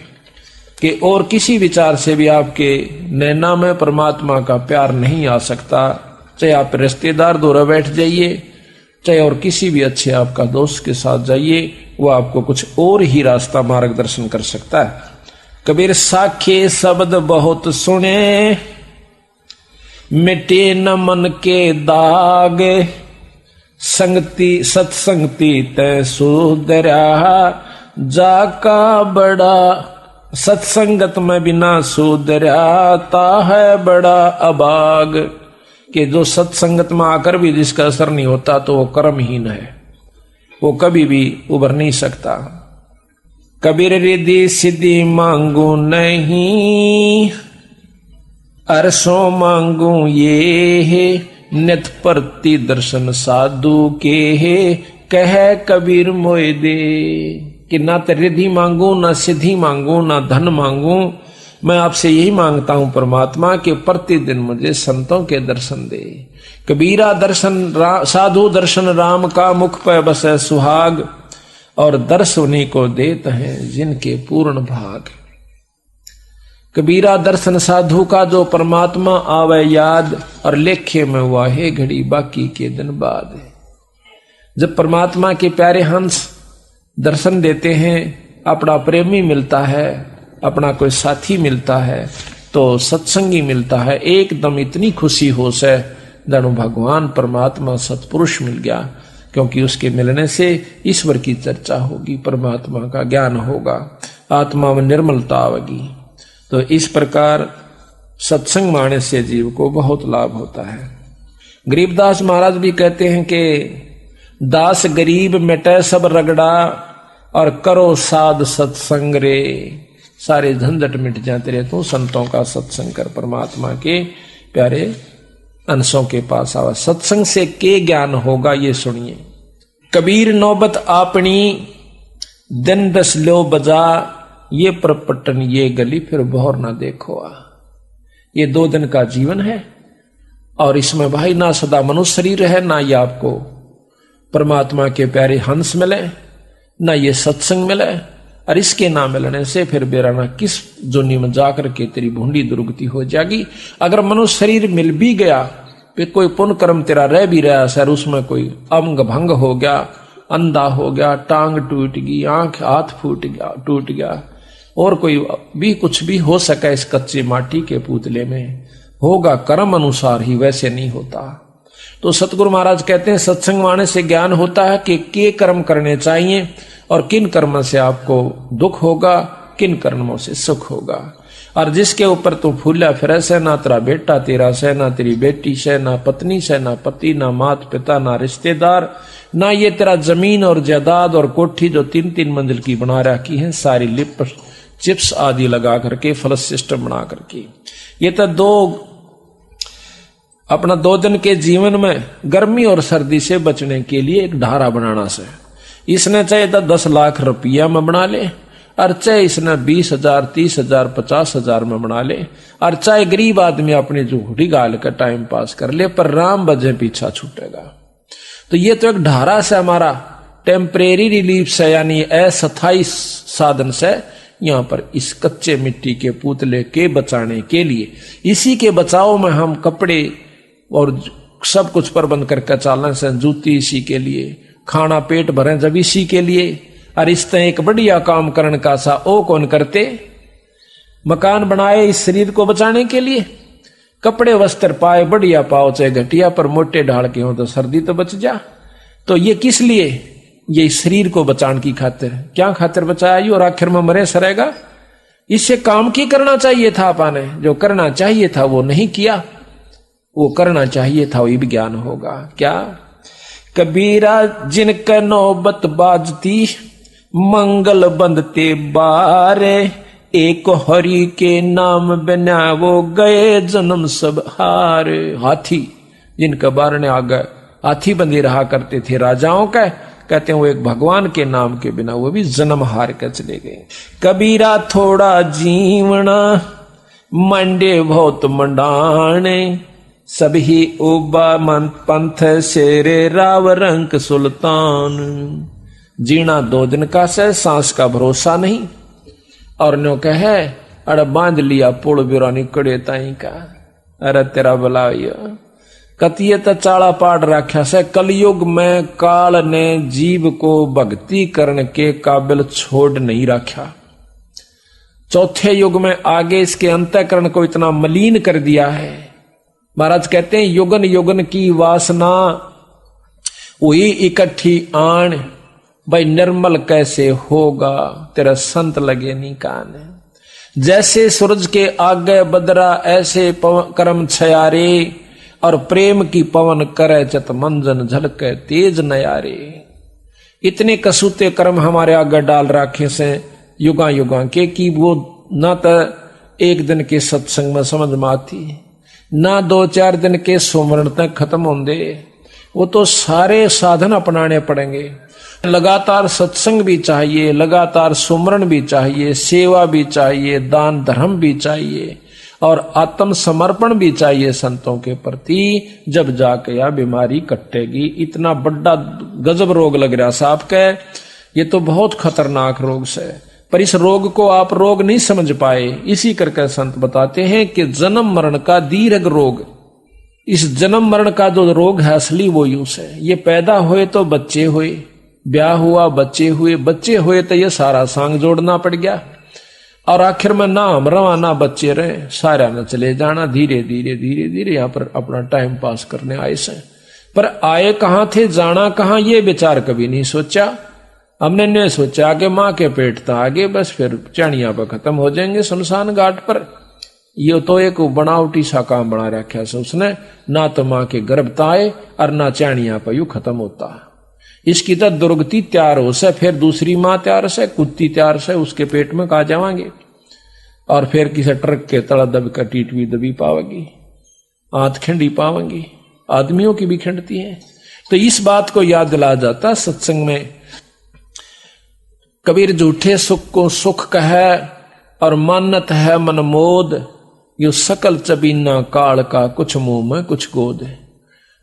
कि और किसी विचार से भी आपके नैना में परमात्मा का प्यार नहीं आ सकता। चाहे आप रिश्तेदार दूर बैठ जाइए, चाहे और किसी भी अच्छे आपका दोस्त के साथ जाइए, वो आपको कुछ और ही रास्ता मार्गदर्शन कर सकता है। कबीर साखे शब्द बहुत सुने, मिटे न मन के दाग, संगति सत्संगति तय सुधरा, जाका बड़ा सत्संगत में बिना सुधराता है बड़ा अभाग। कि जो सत्संगत में आकर भी जिसका असर नहीं होता तो वो कर्महीन है, वो कभी भी उभर नहीं सकता। कबीर रिद्धि सिद्धि मांगू नहीं, अरसों मांगू ये है, नित प्रति दर्शन साधु के है, कह कबीर मोय दे। कि ना तो रिद्धि मांगू, ना सिद्धि मांगू, ना धन मांगू, मैं आपसे यही मांगता हूं परमात्मा के प्रतिदिन मुझे संतों के दर्शन दे। कबीरा दर्शन साधु दर्शन राम का, मुख पे बसे सुहाग, और दर्श उन्हीं को देते हैं जिनके पूर्ण भाग। कबीरा दर्शन साधु का, जो परमात्मा आवे याद, और लेखे में वाहे घड़ी बाकी के दिन बाद। जब परमात्मा के प्यारे हंस दर्शन देते हैं, अपना प्रेमी मिलता है, अपना कोई साथी मिलता है, तो सत्संगी मिलता है, एकदम इतनी खुशी होश है जानो भगवान परमात्मा सतपुरुष मिल गया। क्योंकि उसके मिलने से ईश्वर की चर्चा होगी, परमात्मा का ज्ञान होगा, आत्मा में निर्मलता आवेगी। तो इस प्रकार सत्संग माने से जीव को बहुत लाभ होता है। गरीबदास महाराज भी कहते हैं कि दास गरीब मिटे सब रगड़ा, और करो साध सत्संग रे, सारे झंझट मिट जाते रहे तो संतों का सत्संग कर, परमात्मा के प्यारे अंशों के पास आवा। सत्संग से के ज्ञान होगा ये सुनिए। कबीर नौबत आपनी, दिन दस लो बजा, ये परपटन ये गली फिर भौर ना देखो आ। ये 2 दिन का जीवन है, और इसमें भाई ना सदा मनुष्य शरीर है, ना ये आपको परमात्मा के प्यारे हंस मिले, ना ये सत्संग मिले, और इसके ना मिलने से फिर बेराना किस जोनी में जाकर के तेरी भूंडी दुर्गति हो जाएगी। अगर मनुष्य शरीर मिल भी गया, फिर कोई पुण्य कर्म तेरा रह भी रहा सर, उसमें कोई अंग भंग हो गया, अंधा हो गया, टांग टूट गई, आंख हाथ टूट गया, और कोई भी कुछ भी हो सका इस कच्चे माटी के पुतले में, होगा कर्म अनुसार ही, वैसे नहीं होता। तो सतगुरु महाराज कहते हैं सत्संग माने से ज्ञान होता है कि के कर्म करने चाहिए, और किन कर्मों से आपको दुख होगा, किन कर्मों से सुख होगा। और जिसके ऊपर तू फूला फिर से, ना तेरा बेटा तेरा से, ना तेरी बेटी से, ना पत्नी से, ना पति, ना माता पिता, ना रिश्तेदार, ना ये तेरा जमीन और जायदाद और कोठी जो 3-3 मंजिल की बना रखी है, सारी लिप चिप्स आदि लगा करके, फ्लश सिस्टम बना करके, ये तो अपना 2 दिन के जीवन में गर्मी और सर्दी से बचने के लिए एक ढारा बनाना से, इसने चाहे तो 10 लाख रुपया में बना ले, और चाहे इसने 20,000, 30,000, 50,000 में बना ले, और चाहे गरीब आदमी अपनी झूठी गाल का टाइम पास कर ले, पर राम बजे पीछा छूटेगा। तो ये तो एक ढारा से हमारा टेम्परेरी रिलीफ से, यानी अस्थायी साधन से, यहाँ पर इस कच्चे मिट्टी के पुतले के बचाने के लिए, इसी के बचाव में हम कपड़े और सब कुछ प्रबंध करके चालना से, जूती इसी के लिए, खाना पेट भरे जब इसी के लिए, और इस तरह एक बढ़िया काम करने का सा ओ कौन करते। मकान बनाए इस शरीर को बचाने के लिए, कपड़े वस्त्र पाए बढ़िया पाओ चाहे घटिया, पर मोटे ढाल के हो तो सर्दी तो बच जा। तो ये किस लिए, ये शरीर को बचाने की खातिर, क्या खातिर बचाया और आखिर में मरे सरेगा। इससे काम की करना चाहिए था, पाने जो करना चाहिए था वो नहीं किया, वो करना चाहिए था वही ज्ञान होगा। क्या कबीरा जिनका नौबत बाजती, मंगल बंदते बारे, एक हरि के नाम बिना वो गए जन्म सब हारे। हाथी जिनका बारने आ गए, हाथी बंदे रहा करते थे राजाओं का, कहते हैं वो एक भगवान के नाम के बिना वो भी जन्म हार कर चले गए। कबीरा थोड़ा जीवना, मंडे बहुत मंडाने, सभी उबा मन पंथ शेरे राव रंक सुल्तान। जीना 2 दिन का से, सांस का भरोसा नहीं, और नो कहे अरे बांध लिया पुल बिरानी कड़े ताई का, अरे तेरा बुलाइयो कतिये तो चाड़ा पाड़ रखा से। कलयुग में काल ने जीव को भक्ति करने के काबिल छोड़ नहीं रखा। चौथे युग में आगे इसके अंतःकरण को इतना मलिन कर दिया है। महाराज कहते हैं युगन युगन की वासना हुई इकट्ठी आन, भाई निर्मल कैसे होगा तेरा संत लगे नहीं कान। जैसे सूरज के आगे बदरा ऐसे कर्म छयारे, और प्रेम की पवन करे चत मंजन झलके तेज नयारे। इतने कसूते कर्म हमारे आगे डाल रखे से युगा युगा के, कि वो ना तो एक दिन के सत्संग में समझ में आती, ना 2-4 दिन के सुमरण तक खत्म होंगे। वो तो सारे साधन अपनाने पड़ेंगे। लगातार सत्संग भी चाहिए, लगातार सुमरण भी चाहिए, सेवा भी चाहिए, दान धर्म भी चाहिए, और आत्म समर्पण भी चाहिए संतों के प्रति। जब जाके यह बीमारी कटेगी। इतना बड़ा गजब रोग लग रहा साहब के, ये तो बहुत खतरनाक रोग से, पर इस रोग को आप रोग नहीं समझ पाए। इसी करके संत बताते हैं कि जन्म मरण का दीर्घ रोग, इस जन्म मरण का जो रोग है असली वो यूं से, ये पैदा हुए तो बच्चे हुए, ब्याह हुआ बच्चे हुए, बच्चे हुए तो ये सारा सांग जोड़ना पड़ गया, और आखिर में ना हम रवा ना बच्चे रहे, सारा न चले जाना। धीरे धीरे धीरे धीरे यहाँ पर अपना टाइम पास करने आए से, पर आए कहाँ थे जाना कहाँ ये विचार कभी नहीं सोचा। हमने नहीं सोचा कि माँ के पेट था आगे, बस फिर चाणिया पर खत्म हो जाएंगे शमशान घाट पर। ये तो एक बनावटी सा काम बना रखा से उसने, ना तो माँ के गर्भ आए और ना चाणिया पर यू खत्म होता। इसकी तो दुर्गति तैयार हो से, फिर दूसरी माँ तैयार से, कुत्ती तैयार से, उसके पेट में कहा जावांगे, और फिर किसी ट्रक के तड़ा दब कर टीटवी दबी पावेगी, आंत खिंडी पावेंगी, आदमियों की भी खिंडती है। तो इस बात को याद दिला जाता सत्संग में। कबीर झूठे सुख को सुख कहे और मानत है मनमोद, यो सकल चबीना काल का कुछ मुंह में कुछ गोद।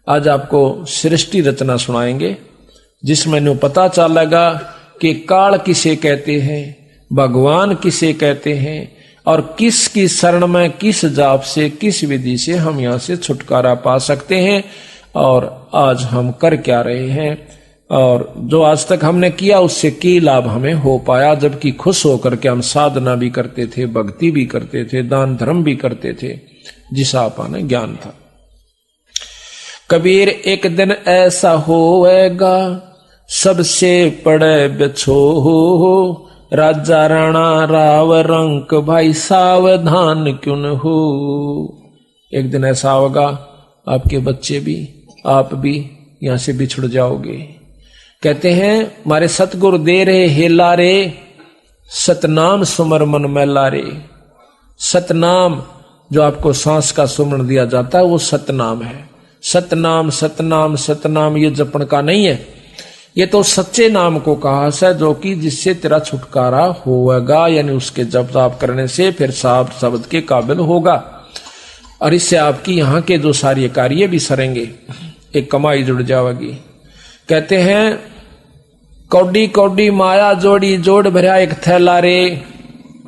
आज आपको सृष्टि रचना सुनाएंगे जिसमें नु पता चलेगा कि काल किसे कहते हैं, भगवान किसे कहते हैं, और किसकी शरण में किस जाप से किस विधि से हम यहाँ से छुटकारा पा सकते हैं, और आज हम कर क्या रहे हैं, और जो आज तक हमने किया उससे की लाभ हमें हो पाया, जबकि खुश होकर के हम साधना भी करते थे, भक्ति भी करते थे, दान धर्म भी करते थे, जिसा पाने ज्ञान था। कबीर एक दिन ऐसा होएगा सबसे पड़े बिछो, राजा राणा राव रंक भाई सावधान क्यों न हो। एक दिन ऐसा होगा आपके बच्चे भी आप भी यहां से बिछुड़ जाओगे। कहते हैं हमारे सतगुरु दे रहे हेला रे, सतनाम सुमर मन मैला रे। सतनाम जो आपको सांस का सुमरण दिया जाता है वो सतनाम है। सतनाम सतनाम सतनाम ये जपन का नहीं है, ये तो सच्चे नाम को कहा है, जो कि जिससे तेरा छुटकारा होगा, यानी उसके जप जाप करने से फिर साफ शब्द के काबिल होगा, और इससे आपकी यहाँ के जो सारे कार्य भी सरेंगे, एक कमाई जुड़ जाएगी। कहते हैं कौडी कौडी माया जोड़ी जोड़ भरा एक थैला रे,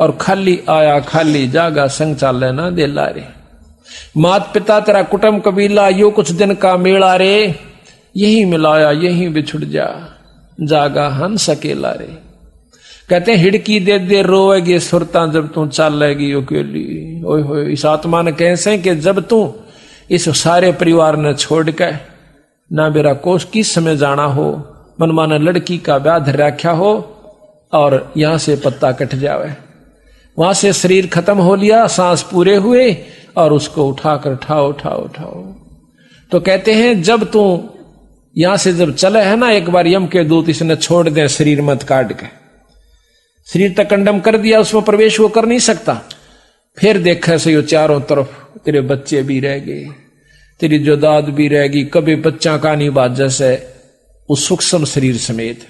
और खाली आया खाली जागा संग चाले ना देला रे। मात पिता तेरा कुटुंब कबीला यो कुछ दिन का मेला रे, यही मिलाया यही बिछुड़ जा, जागा हंस अकेला रे। कहते हैं हिड़की दे दे रोएगी सुरता जब तू चलेगी अकेली। ओए होए, इस आत्मा ने कैसे कि जब तू इस सारे परिवार ने छोड़ के ना मेरा कोष किस समय जाना हो, मनमाना लड़की का ब्याह धर रखा हो और यहां से पत्ता कट जावे, वहां से शरीर खत्म हो लिया, सांस पूरे हुए और उसको उठाकर उठाओ उठाओ उठाओ। तो कहते हैं जब तू यहां से जब चले है ना, एक बार यम के दूत इसने छोड़ दे शरीर मत काट के, शरीर तक कंडम कर दिया, उसमें प्रवेश वो कर नहीं सकता। फिर देखा से यो चारों तरफ तेरे बच्चे भी रह गए, तेरी जोदाद भी रहेगी, कभी बच्चा का नहीं बाजा से उस सूक्ष्म शरीर समेत,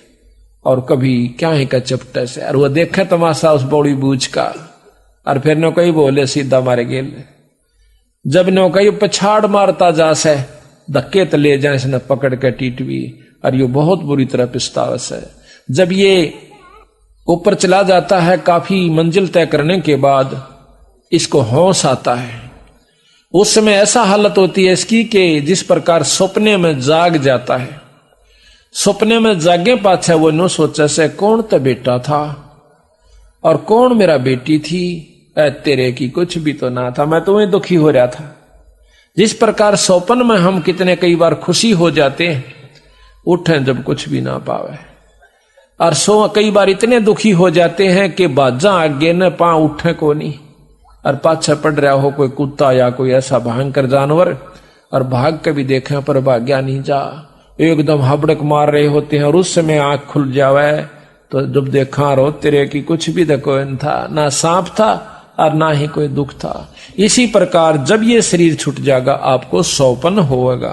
और कभी क्या ही का चपटे से। और वो देखे तमाशा उस बौड़ी बूझ का, और फिर नो कही बोले सीधा मारे गेल। जब नो कही पछाड़ मारता जा से धक्के तो ले जाए इसने पकड़ के टीटवी, और ये बहुत बुरी तरह पिस्तावस है। जब ये ऊपर चला जाता है काफी मंजिल तय करने के बाद इसको होश आता है, उस समय ऐसा हालत होती है इसकी कि जिस प्रकार सपने में जाग जाता है। सपने में जागे पाछे वो नो सोचा से कौन तो बेटा था और कौन मेरा बेटी थी, तेरे की कुछ भी तो ना था, मैं तुम्हें दुखी हो रहा था। जिस प्रकार सौपन में हम कितने कई बार खुशी हो जाते हैं, उठे जब कुछ भी ना पावे, और सो कई बार इतने दुखी हो जाते हैं कि बाजा आगे न पा उठे को नहीं, और पाछा पड़ रहा हो कोई कुत्ता या कोई ऐसा भयंकर जानवर, और भाग के भी देखे पर भाग्या नहीं जा, एकदम हबड़क मार रहे होते हैं, और उस समय आंख खुल जावे तो जब देखा रो तेरे की कुछ भी तो कोई न था, ना सांप था और ना ही कोई दुख था। इसी प्रकार जब ये शरीर छूट जाएगा आपको सौपन होगा।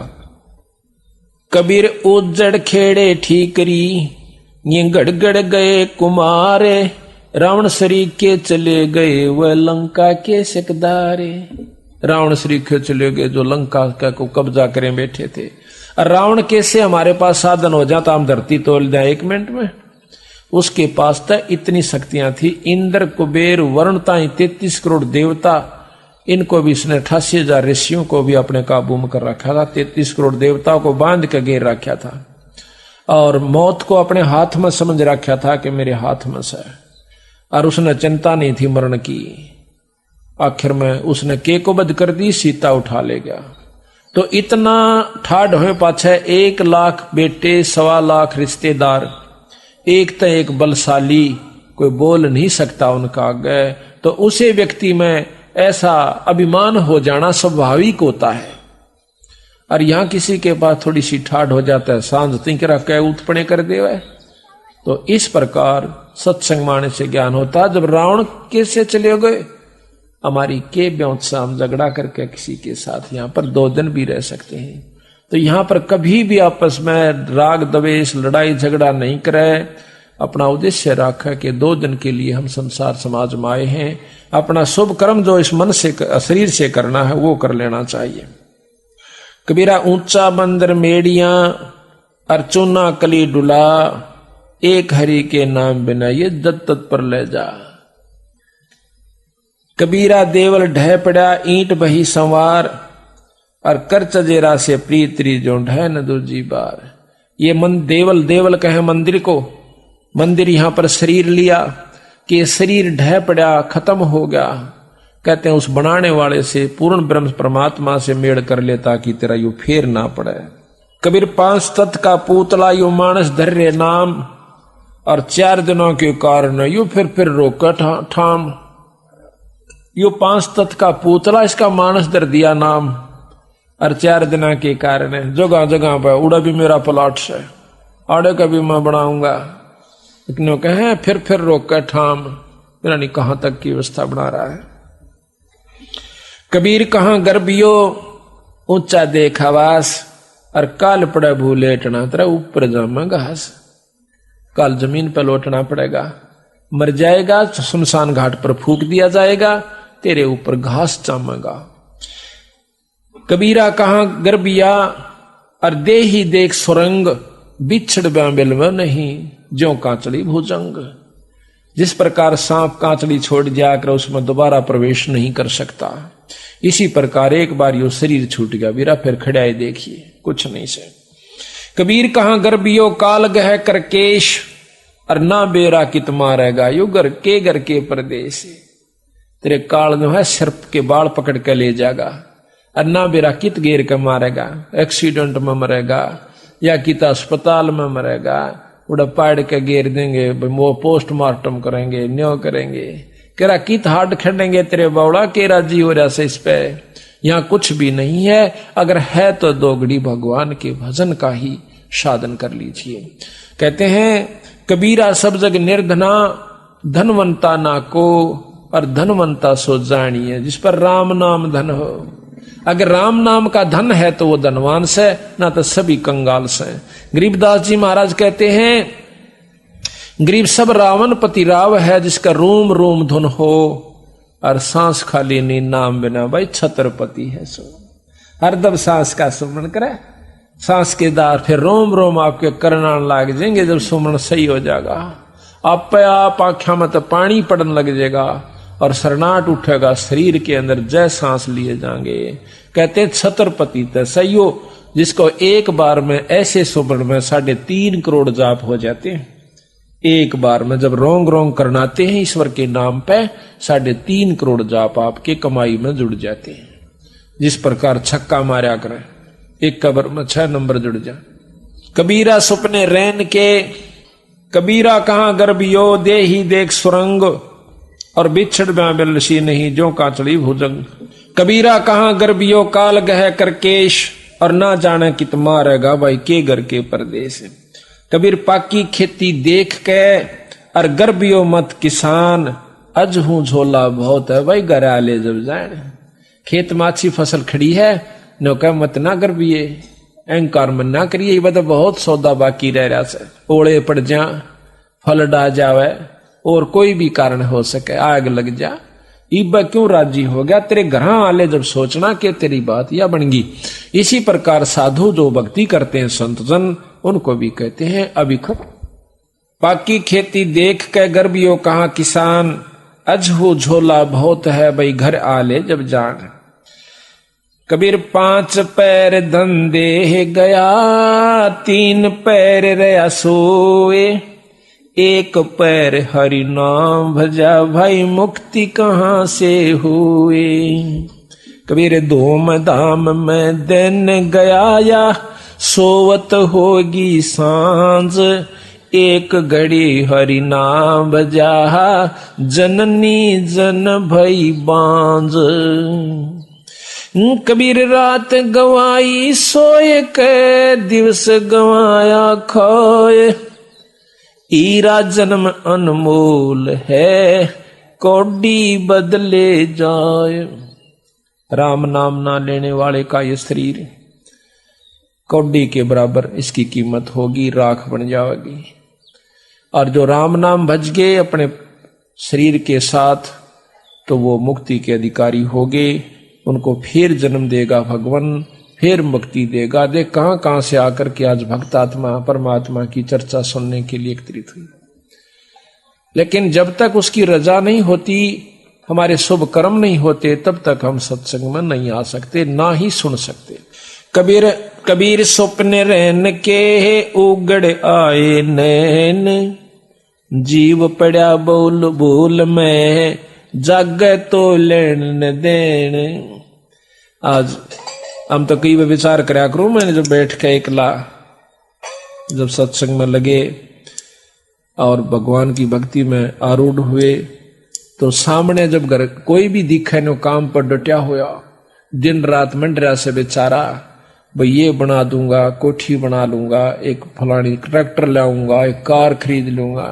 कबीर उजड़ खेड़े ठीकरी, ये गड़गड़ गए कुमारे, रावण सरीखे चले गए वह लंका के सिकदारे। रावण सरीखे चले गए जो लंका का को कब्जा करें बैठे थे। और रावण कैसे हमारे पास साधन हो जाता, हम धरती तोल जाए 1 मिनट में। उसके पास तो इतनी शक्तियां थी, इंद्र कुबेर वरुण ताई 33 करोड़ देवता, इनको भी इसने 88,000 ऋषियों को भी अपने काबू में कर रखा था। 33 करोड़ देवताओं को बांध के घेर रखा था, और मौत को अपने हाथ में समझ रखा था कि मेरे हाथ में से, और उसने चिंता नहीं थी मरण की। आखिर में उसने के को बध कर दी, सीता उठा ले गया। तो इतना ठाड हुए पाछे 1 लाख बेटे, 1.25 लाख रिश्तेदार, एक तो एक बलशाली, कोई बोल नहीं सकता उनका आगे, तो उसे व्यक्ति में ऐसा अभिमान हो जाना स्वाभाविक होता है। और यहां किसी के पास थोड़ी सी ठाड हो जाता है, सांझ तिंकरा कह उत्पने कर देवे। तो इस प्रकार सत्संग माने से ज्ञान होता है। जब रावण कैसे चले गए, हमारी के ब्योत से हम झगड़ा करके किसी के साथ यहां पर 2 दिन भी रह सकते हैं। तो यहां पर कभी भी आपस में राग द्वेष लड़ाई झगड़ा नहीं करे, अपना उद्देश्य रखा कि 2 दिन के लिए हम संसार समाज में आए हैं, अपना शुभ कर्म जो इस मन से शरीर से करना है वो कर लेना चाहिए। कबीरा ऊंचा बंदर मेड़िया और चूना कली डुला, एक हरि के नाम बिना ये जत तत्पर ले जा। कबीरा देवल ढह पड़ा ईंट बही संवार, और कर चजेरा से प्रीतरी जो ढह न दूजी बार। ये मन देवल, देवल कहे मंदिर को, मंदिर यहां पर शरीर लिया कि शरीर ढह पड़ा खत्म हो गया। कहते हैं उस बनाने वाले से पूर्ण ब्रह्म परमात्मा से मेड़ कर ले ताकि तेरा यू फेर ना पड़े। कबीर 5 तत्व का पूतला यू मानस धर्य नाम, और 4 दिनों के कारण यू फिर रोका ठाम। यू 5 तत्व का पूतला, इसका मानस धर दिया नाम, और 4 दिना के कारण जगह जगह पर उड़ा भी मेरा प्लाट से, आड़े का भी मैं बनाऊंगा। इतने कहे फिर रोक कर ठाम, मेरा नहीं कहां तक की व्यवस्था बना रहा है। कबीर कहां गर्भियो ऊंचा देख आवास, और काल पड़े भूलेटना तेरा ऊपर जामा घास। काल जमीन पर लौटना पड़ेगा, मर जाएगा, सुनसान घाट पर फूक दिया जाएगा, तेरे ऊपर घास जामेगा। कबीरा कहां गर्बिया और दे ही देख सुरंग, बिछड़ बिल में नहीं ज्यों कांचली भुजंग। जिस प्रकार सांप कांचड़ी छोड़ जाकर उसमें दोबारा प्रवेश नहीं कर सकता, इसी प्रकार एक बार यो शरीर छूट गया वीरा फिर खड़ाए देखिए कुछ नहीं से। कबीर कहां गर्भियो काल गह करकेश, और ना बेरा कित मारेगा यो घर के परदेश। तेरे काल जो है सर्प के बाल पकड़ के ले जाएगा, और ना बेरा कित घेर के मारेगा, एक्सीडेंट में मरेगा या कित अस्पताल में मरेगा, उड़ा पाड़ के घेर देंगे, वो पोस्टमार्टम करेंगे, न्यो करेंगे, केरा कित हाथ खड़ेंगे तेरे बावड़ा, केरा जी हो रहा से इस पे। यहाँ कुछ भी नहीं है, अगर है तो दोगड़ी भगवान के भजन का ही साधन कर लीजिए। कहते हैं कबीरा सब जग निर्धना, धनवंता ना को, और धनवंता सो जानिए जिस पर राम नाम धन हो। अगर राम नाम का धन है तो वो धनवान से, ना तो सभी कंगाल से। गरीबदास जी महाराज कहते हैं गरीब सब रावण पति राव है, जिसका रोम रोम धुन हो, और सांस खाली नी नाम बिना भाई छत्रपति है सो। हरदम सांस का सुमन करे, सांस के दार फिर रोम रोम आपके करनान लाग जाएंगे। जब सुमन सही हो जाएगा आप आख्या में तो पानी पड़न लग जाएगा, और सरनाट उठेगा शरीर के अंदर, जय सांस लिए जाएंगे। कहते छत्रपति तो सही हो, जिसको एक बार में ऐसे सुमन में 3.5 करोड़ जाप हो जाते हैं। एक बार में जब रोंग रोंग करनाते हैं ईश्वर के नाम पे, 3.5 करोड़ जाप आपके कमाई में जुड़ जाते हैं। जिस प्रकार छक्का मारा करें, एक कबर में 6 नंबर जुड़ जा। कबीरा सुपने रैन के, कबीरा कहां गर्भियो दे ही देख सुरंग, और बिछड़ में बिलसी नहीं जो काचड़ी भुजंग। कबीरा कहां गर्भियो काल गह करकेश, और ना जाने कित मारेगा भाई के घर के परदेश। कबीर पाकी खेती देख के, और गर्भियो मत किसान, अज हूं झोला बहुत है भाई घर आले जब जाए। खेत में अच्छी फसल खड़ी है, नौका मत ना गर्भिए, अहंकार मन ना करिए, ये बता बहुत सौदा बाकी रह रहा से, ओले पड़ जा, फल डा जावे, और कोई भी कारण हो सके, आग लग जा, इब्बा क्यों राजी हो गया, तेरे घर वाले जब सोचना कि तेरी बात या बनगी। इसी प्रकार साधु जो भक्ति करते हैं संत जन, उनको भी कहते हैं अभिखत। पाकी खेती देख के गर्भियो कहां किसान, अजहू झोला बहुत है भाई घर आले जब जान। कबीर 5 पैर धंधे गया, 3 पैर रया सोए, 1 पैर हरि नाम भजा भाई मुक्ति कहां से हुए। कबीर धूम धाम में दिन गया या सोवत होगी सांझ, 1 घड़ी हरि नाम भजा जननी जन भई बांझ। कबीर रात गवाई सोए के, दिवस गवाया खोए, ईरा जन्म अनमोल है कौड़ी बदले जाए। राम नाम ना लेने वाले का ये शरीर कौड़ी के बराबर इसकी कीमत होगी, राख बन जाएगी। और जो राम नाम भज गए अपने शरीर के साथ, तो वो मुक्ति के अधिकारी होगे। उनको फिर जन्म देगा भगवान, फिर मुक्ति देगा। देख कहां कहां से आकर के आज भक्त आत्मा परमात्मा की चर्चा सुनने के लिए एकत्रित हुई। लेकिन जब तक उसकी रजा नहीं होती, हमारे शुभ कर्म नहीं होते, तब तक हम सत्संग में नहीं आ सकते, ना ही सुन सकते। कबीर स्वप्न रहन के उगड़ आए नैन, जीव पड़ा बोल बोल में जाग तो लेन देन। आज हम तो कई बार विचार कराया करूं, मैंने जब बैठ के एकला जब सत्संग में लगे और भगवान की भक्ति में आरूढ़ हुए, तो सामने जब घर कोई भी दिखे नो काम पर डटा हुआ, दिन रात मंडरा से बेचारा, भाई ये बना दूंगा, कोठी बना लूंगा, एक फलानी ट्रैक्टर लाऊंगा, एक कार खरीद लूंगा।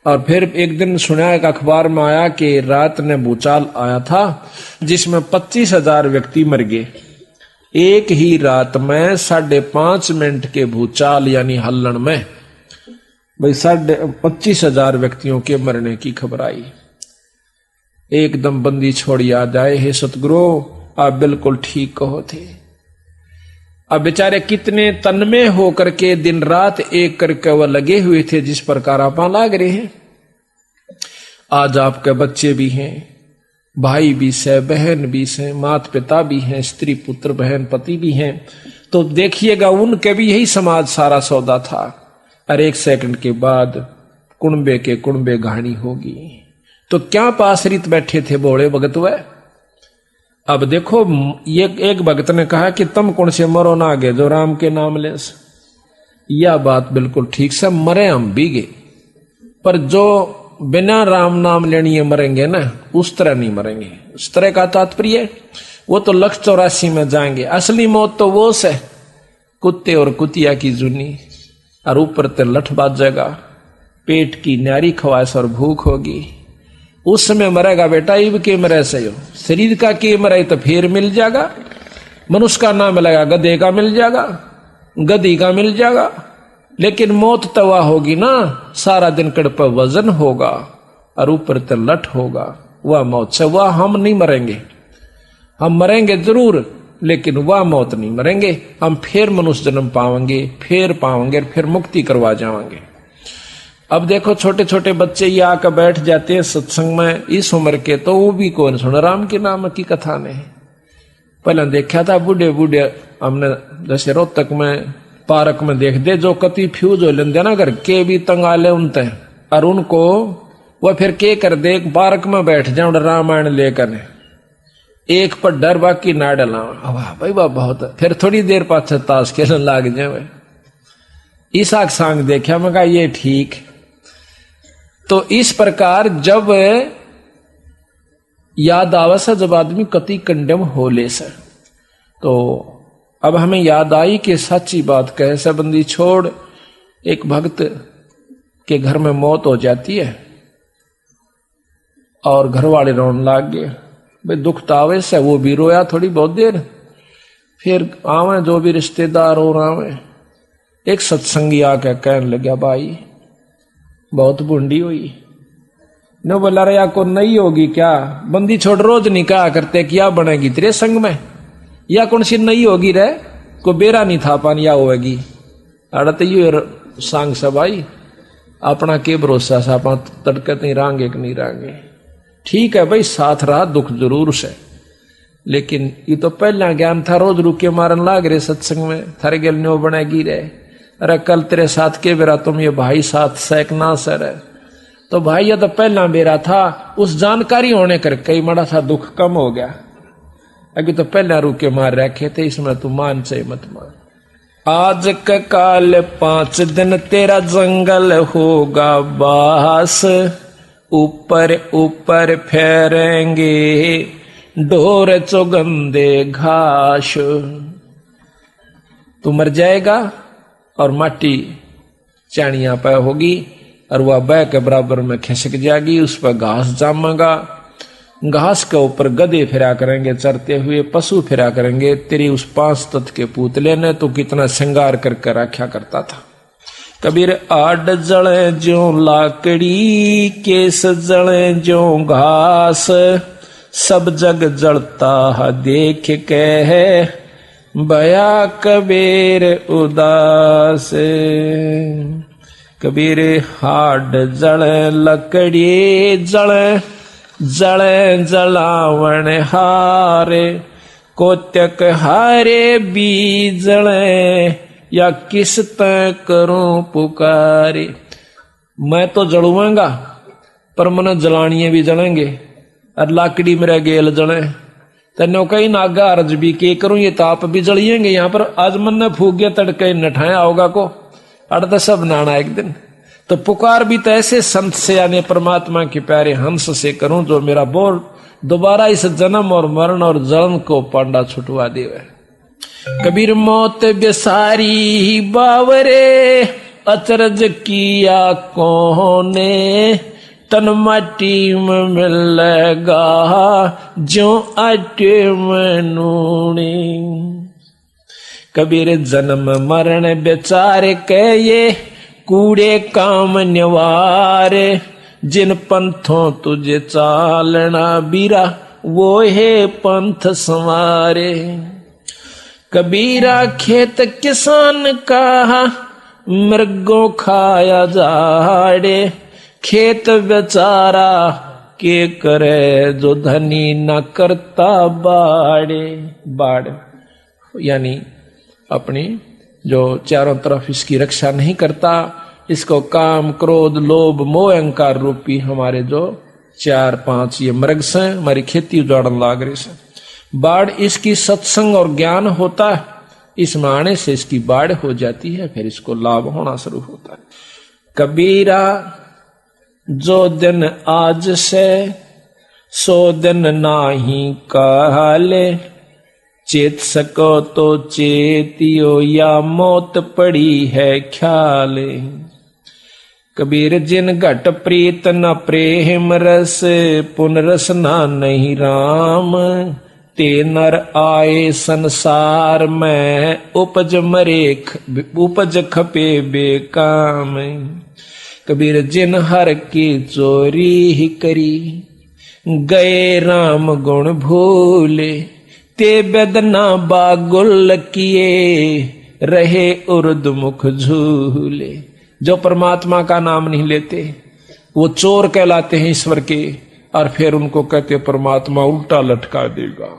और फिर एक दिन सुना, एक अखबार में आया कि रात ने भूचाल आया था जिसमें 25,000 व्यक्ति मर गए। एक ही रात में 5.5 मिनट के भूचाल यानी हल्लण में भाई 25,000 व्यक्तियों के मरने की खबर आई। एकदम बंदी छोड़ याद आए, हे सतगुरु आप बिल्कुल ठीक कहो थे। अब बेचारे कितने तन्मय होकर के दिन रात एक करके वह लगे हुए थे, जिस प्रकार आप लाग रहे हैं। आज आपके बच्चे भी हैं, भाई भी से, बहन भी से, माता पिता भी हैं, स्त्री पुत्र बहन पति भी हैं, तो देखिएगा उनके भी यही समाज सारा सौदा था। और 1 सेकंड के बाद कुणबे के कुणबे कहानी होगी। तो क्या पास रीत बैठे थे बोले भगत वह। अब देखो ये एक भगत ने कहा कि तुम कौन से मरो ना आगे जो राम के नाम ले। यह बात बिल्कुल ठीक से, मरे हम भी गए, पर जो बिना राम नाम लेनी मरेंगे ना, उस तरह नहीं मरेंगे। उस तरह का तात्पर्य वो तो 184 में जाएंगे। असली मौत तो वो से कुत्ते और कुतिया की जुनी, और ऊपर ते लठ बाजेगा, पेट की न्यारी ख्वाहिश और भूख होगी। उस समय मरेगा बेटा, इब के मरे से हो, शरीर का के मरे तो फिर मिल जाएगा। मनुष्य का ना मिलेगा, गधे का मिल जाएगा, गधी का मिल जाएगा, लेकिन मौत तवा होगी ना, सारा दिन कड़ पर वजन होगा और ऊपर ते लठ होगा। वह मौत से वह हम नहीं मरेंगे। हम मरेंगे जरूर, लेकिन वह मौत नहीं मरेंगे। हम फिर मनुष्य जन्म पाएंगे, फिर मुक्ति करवा जाएंगे। अब देखो छोटे छोटे बच्चे ये आकर बैठ जाते हैं सत्संग में इस उम्र के, तो वो भी कौन सुन राम के नाम की कथा ने। पहले देखा था बूढ़े बूढ़े हमने, जैसे रोहतक में पार्क में देख दे, जो कति फ्यूज हो लेंदे ना घर के भी तंगाले उनते, और उनको वह फिर के कर दे, पार्क में बैठ जाओ रामायण लेकर, एक पर डर बाकी ना डला। वाह भाई वाह बहुत, फिर थोड़ी देर पाछे ताश खेलने लाग जाए। ईसाक सांग देखा, मैं कहा ये ठीक। तो इस प्रकार जब याद आवे से, जब आदमी कति कंडम हो ले से, तो अब हमें याद आई कि सच्ची बात कहे से बंदी छोड़, एक भक्त के घर में मौत हो जाती है और घर वाले रोने लाग गए। भाई दुख तावे से वो भी रोया थोड़ी बहुत देर, फिर आवे जो भी रिश्तेदार हो आवे। एक सत्संगी आके कहने लगा, भाई बहुत बूंदी हुई न, बोला रहा को नहीं होगी क्या, बंदी छोड़ रोज निकाह करते, क्या बनेगी तेरे संग में, या कौन सी नहीं होगी रे, को बेरा नहीं था पानी या होगी। अड़ते ये सांग सा भाई अपना के भरोसा सा, अपना तड़के नहीं रांगे कि नहीं रांगे। ठीक है भाई साथ रहा दुख जरूर से, लेकिन ये तो पहला ज्ञान था, रोज रुके मारन लाग रहे सत्संग में, थारे गल न्यो बनेगी रे। अरे कल तेरे साथ के बेरा तुम ये भाई साथ सैक ना सर है, तो भाई ये तो पहला बेरा था, उस जानकारी होने कर कई बड़ा सा दुख कम हो गया। अभी तो पहला रुके मार रखे थे, इसमें तू मान से मत मान। आज का काल 5 दिन तेरा जंगल होगा बास, ऊपर ऊपर फेरेंगे ढोर चौगंदे घास। तू मर जाएगा और माटी चाणिया पे होगी, और वह बह के बराबर में खिसक जाएगी, उस पर घास जामेगा। घास के ऊपर गधे फिरा करेंगे चरते हुए, पशु फिरा करेंगे। तेरी उस 5 तत्व के पुतले ने तो कितना श्रृंगार करके रखा करता था। कबीर आड जले ज्यो लाकड़ी, केस जले ज्यो घास, सब जग जलता है देख के है, भया कबीर उदास। कबीर हाड जले लकड़ी जले, जले जलावण हारे, कोत्यक हारे बीजले, या किस तय करूं पुकारे। मैं तो जलूंगा पर मन जलानिए भी जलेंगे, और लाकड़ी मेरा गेल जले, तेनो कहीं नागा अर्ज भी के करूं, ये ताप भी जलिएंगे। यहाँ पर आज मन ने फूक गया तड़के नठाया होगा को, अड़ सब नाना एक दिन। तो पुकार भी तो ऐसे संत से यानी परमात्मा के प्यारे हंस से करूं, जो मेरा बोल दोबारा इस जन्म और मरण और जलन को पांडा छुटवा देवे। कबीर मौत बेसारी बावरे, अचरज किया कोने, तन माटी में मिलेगा जो आटे में नूनी। कबीर जन्म मरण बेचारे के ये कूड़े काम निवारे, जिन पंथों तुझे चालना बीरा, वो है पंथ संवारे। कबीरा खेत किसान का मृगों खाया जाड़े, खेत बेचारा के करे जो धनी न करता बाड़े। बाड़ यानी अपनी जो चारों तरफ इसकी रक्षा नहीं करता, इसको काम क्रोध लोभ मोह अहंकार रूपी हमारे जो 4-5 ये मृग से हमारी खेती उजाड़न लाग रही से। बाढ़ इसकी सत्संग और ज्ञान होता है, इस माने से इसकी बाढ़ हो जाती है, फिर इसको लाभ होना शुरू होता है। कबीरा जो दिन आज से सो दिन नाही काले, चेत सको तो चेतियो या मौत पड़ी है ख्याले। कबीर जिन घट प्रीत न प्रेम रस, पुनरस ना नहीं राम, ते नर आए संसार में उपज उपज खपे बेकाम। कबीर जिन हर की चोरी ही करी, गए राम गुण भूले, ते बेदना बागुल किए, रहे उर्द मुख झूले। जो परमात्मा का नाम नहीं लेते वो चोर कहलाते हैं ईश्वर के, और फिर उनको कहते परमात्मा उल्टा लटका देगा।